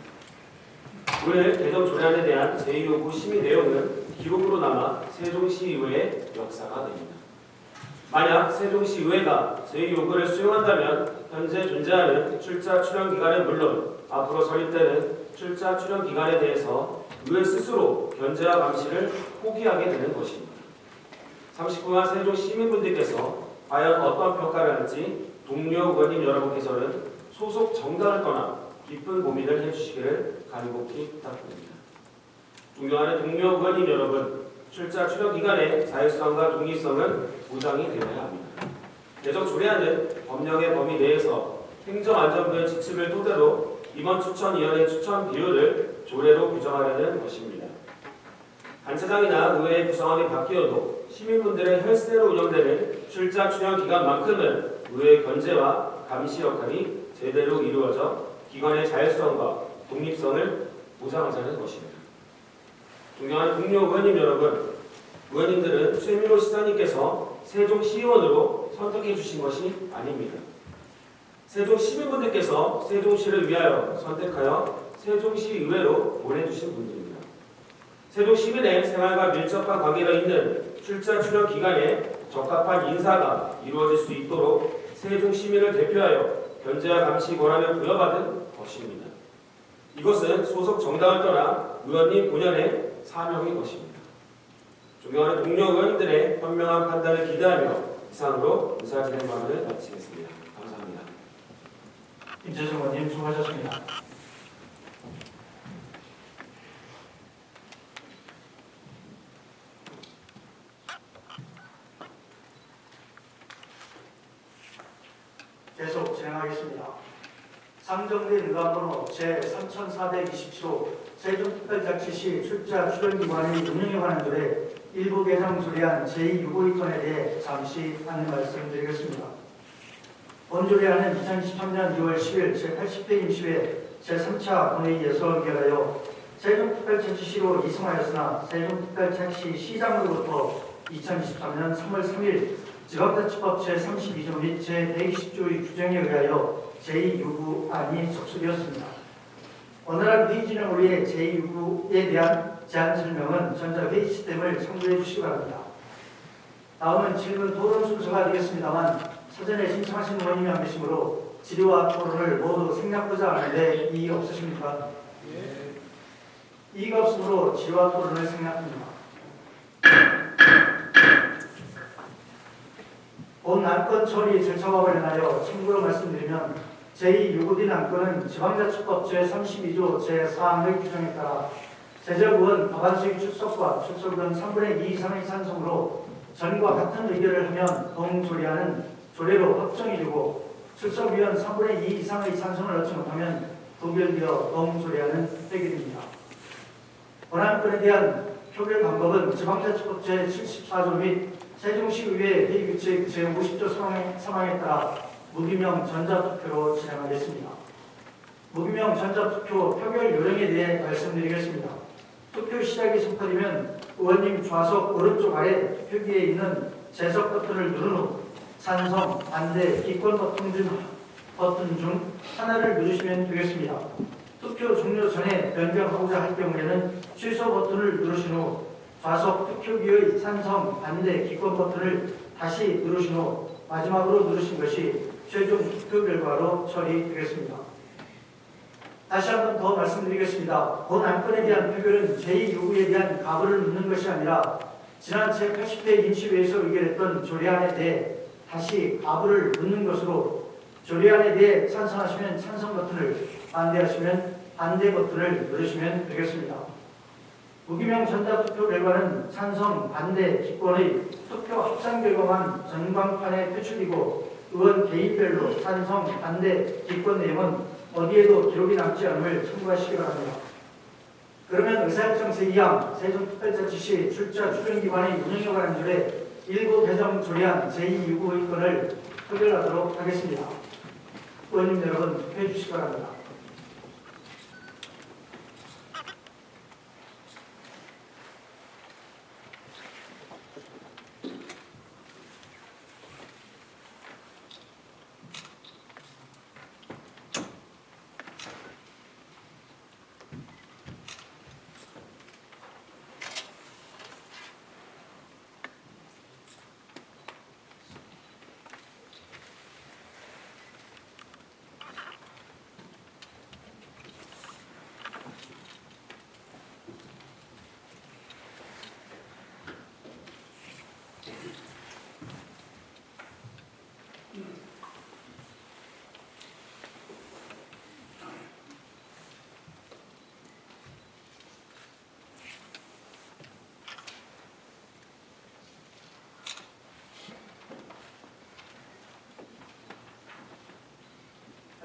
오늘 개정 조례안에 대한 제2요구 심의 내용은 기록으로 남아 세종시의회의 역사가 됩니다. 만약 세종시의회가 제2요구를 수용한다면 현재 존재하는 출자 출연기관은 물론 앞으로 설립되는 출자 출연기관에 대해서 의회 스스로 견제와 감시를 포기하게 되는 것입니다. 39만 세종 시민분들께서 과연 어떤 평가를 할지 동료 의원님 여러분께서는 소속 정당을 떠나 깊은 고민을 해주시기를 간곡히 부탁드립니다. 존경하는 동료 의원님 여러분, 출자 출연기관의 자율성과 독립성은 보장이 되어야 합니다. 개정 조례안은 법령의 범위 내에서 행정안전부의 지침을 토대로 임원 추천위원회 추천 비율을 조례로 규정하려는 것입니다. 단체장이나 의회 구성원이 바뀌어도 시민분들의 혈세로 운영되는 출자 출연기관만큼은 의회 견제와 감시 역할이 제대로 이루어져 기관의 자율성과 독립성을 보장하자는 것입니다. 존경하는 동료 의원님 여러분, 의원님들은 최민호 시장님께서 세종시의원으로 선택해 주신 것이 아닙니다. 세종 시민분들께서 세종시를 위하여 선택하여 세종시의회로 보내주신 분들입니다. 세종 시민의 생활과 밀접한 관계가 있는 출자 출연 기간에 적합한 인사가 이루어질 수 있도록 세종 시민을 대표하여 견제와 감시 권한을 부여받은 것입니다. 이것은 소속 정당을 떠나 의원님 본연의 사명인 것입니다. 존경하는 동료 의원님들의 현명한 판단을 기대하며 이상으로 의사진행 발언을 마치겠습니다. 감사합니다. 임재정 의원님 수고하셨습니다. 계속 진행하겠습니다. 상정된 의안번호 제3427호 세종특별자치시 출자 출연기관의 운영에 관한 조례 일부 개정 조례안 제2유고의건에 대해 잠시 안내 말씀드리겠습니다. 본 조례안은 2023년 2월 10일 제80회 임시회 제3차 본회의에서 의결하여 세종특별자치시로 이송하였으나 세종특별자치시 시장으로부터 2023년 3월 3일 지방자치법 제32조 및 제120조의 규정에 의하여 제2유구안이 접수되었습니다. 원활한 회의 진행을 위해 제2유구에 대한 제안 설명은 전자회의 시스템을 참고해 주시기 바랍니다. 다음은 질문 토론 순서가 되겠습니다만 사전에 신청하신 의원님이 한 계시므로 질의와 토론을 모두 생략하자 하는데 이의 없으십니까? 예. 이의가 없으므로 질의와 토론을 생략합니다. 본 안건 처리 절차와 관련하여 참고로 말씀드리면 제2유구된 안건은 지방자치법 제32조 제4항의 규정에 따라 제적의원 과반수의 출석과 출석은 3분의 2 이상의 찬성으로 전과 같은 의결을 하면 동조례안은 조례로 확정이되고 출석위원 3분의 2 이상의 찬성을 얻지 못하면 부결되어 동조례안은 폐기됩니다. 본안건에 대한 표결 방법은 지방자치법 제74조 및 세종시의회 회의규칙 제50조 사망에 따라 무기명 전자투표로 진행하겠습니다. 무기명 전자투표 표결 요령에 대해 말씀드리겠습니다. 투표 시작이 선포되면 의원님 좌석 오른쪽 아래 표기에 있는 재석 버튼을 누른 후 찬성, 반대, 기권 버튼 중 하나를 누르시면 되겠습니다. 투표 종료 전에 변경하고자 할 경우에는 취소 버튼을 누르신 후 좌석 투표기의 찬성, 반대, 기권 버튼을 다시 누르신 후 마지막으로 누르신 것이 최종 투표 결과로 처리되겠습니다. 다시 한 번 더 말씀드리겠습니다. 본 안건에 대한 표결은 제2요구에 대한 가부를 묻는 것이 아니라 지난 제80회 임시회에서 의결했던 조례안에 대해 다시 가부를 묻는 것으로 조례안에 대해 찬성하시면 찬성 버튼을, 반대하시면 반대 버튼을 누르시면 되겠습니다. 무기명 전자투표 결과는 찬성, 반대, 기권의 투표 합산 결과만 전광판에 표출되고 의원 개인별로 찬성, 반대, 기권 내용은 어디에도 기록이 남지 않음을 참고하시기 바랍니다. 그러면 의사일정 제2항 세종특별자치시 출자 출연기관의 운영에 관한 조례 일부 개정 조례안 제2유구의건을 표결하도록 하겠습니다. 의원님 여러분 투표해 주시기 바랍니다.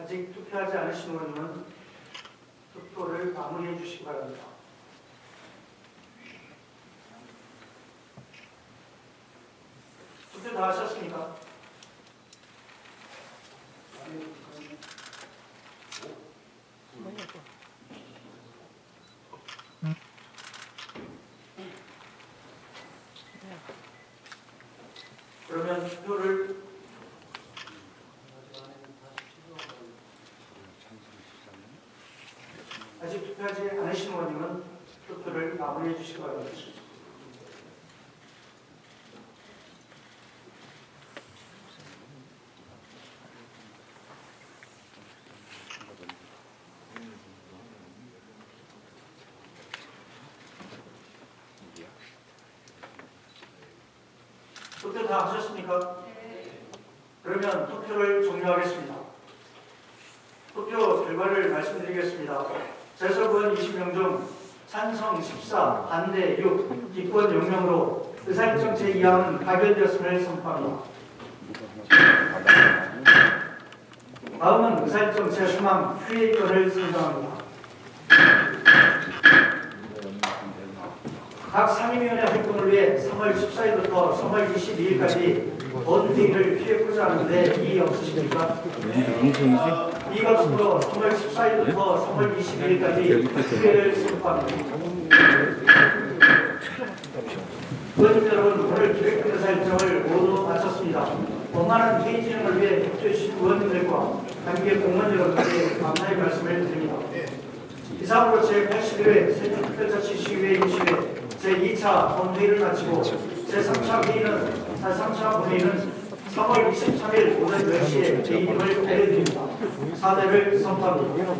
아직 투표하지 않으신 의원님은 투표를 마무리해 주시기 바랍니다. 투표 다 하셨습니까? 그러면 투표를 아직 투표하지 않으신 의원님은 투표를 마무리해 주시기 바랍니다. 투표 다 하셨습니까? 그러면 투표를 종료하겠습니다. 투표 결과를 말씀드리겠습니다. 재석 의원 20명 중 찬성 14, 반대 6, 기권 0명으로 의사일정 제2항은 가결되었음을 선포합니다. 다음은 의사일정 제3항 회의권을 선정합니다. 각 상임위원회 활동을 위해 3월 14일부터 3월 22일까지 본회의를 피했고자 하는데 이의 없으십니까? 이의가 없으므로 3월 14일부터 3월 22일까지 회의를 선포합니다. 의원님 여러분, 오늘 기획회의사 일정을 모두 마쳤습니다. 원만한 회의 진행을 위해 협조해주신 의원님들과 관계 공무원 여러분께 감사의 말씀을 드립니다. 이상으로 제81회 세종특별자치시의회 임시회 제2차 본회의를 마치고 제3차 회의는 3월 23일 오전 10시에 회의임을 알려드립니다. 사대를 선포합니다.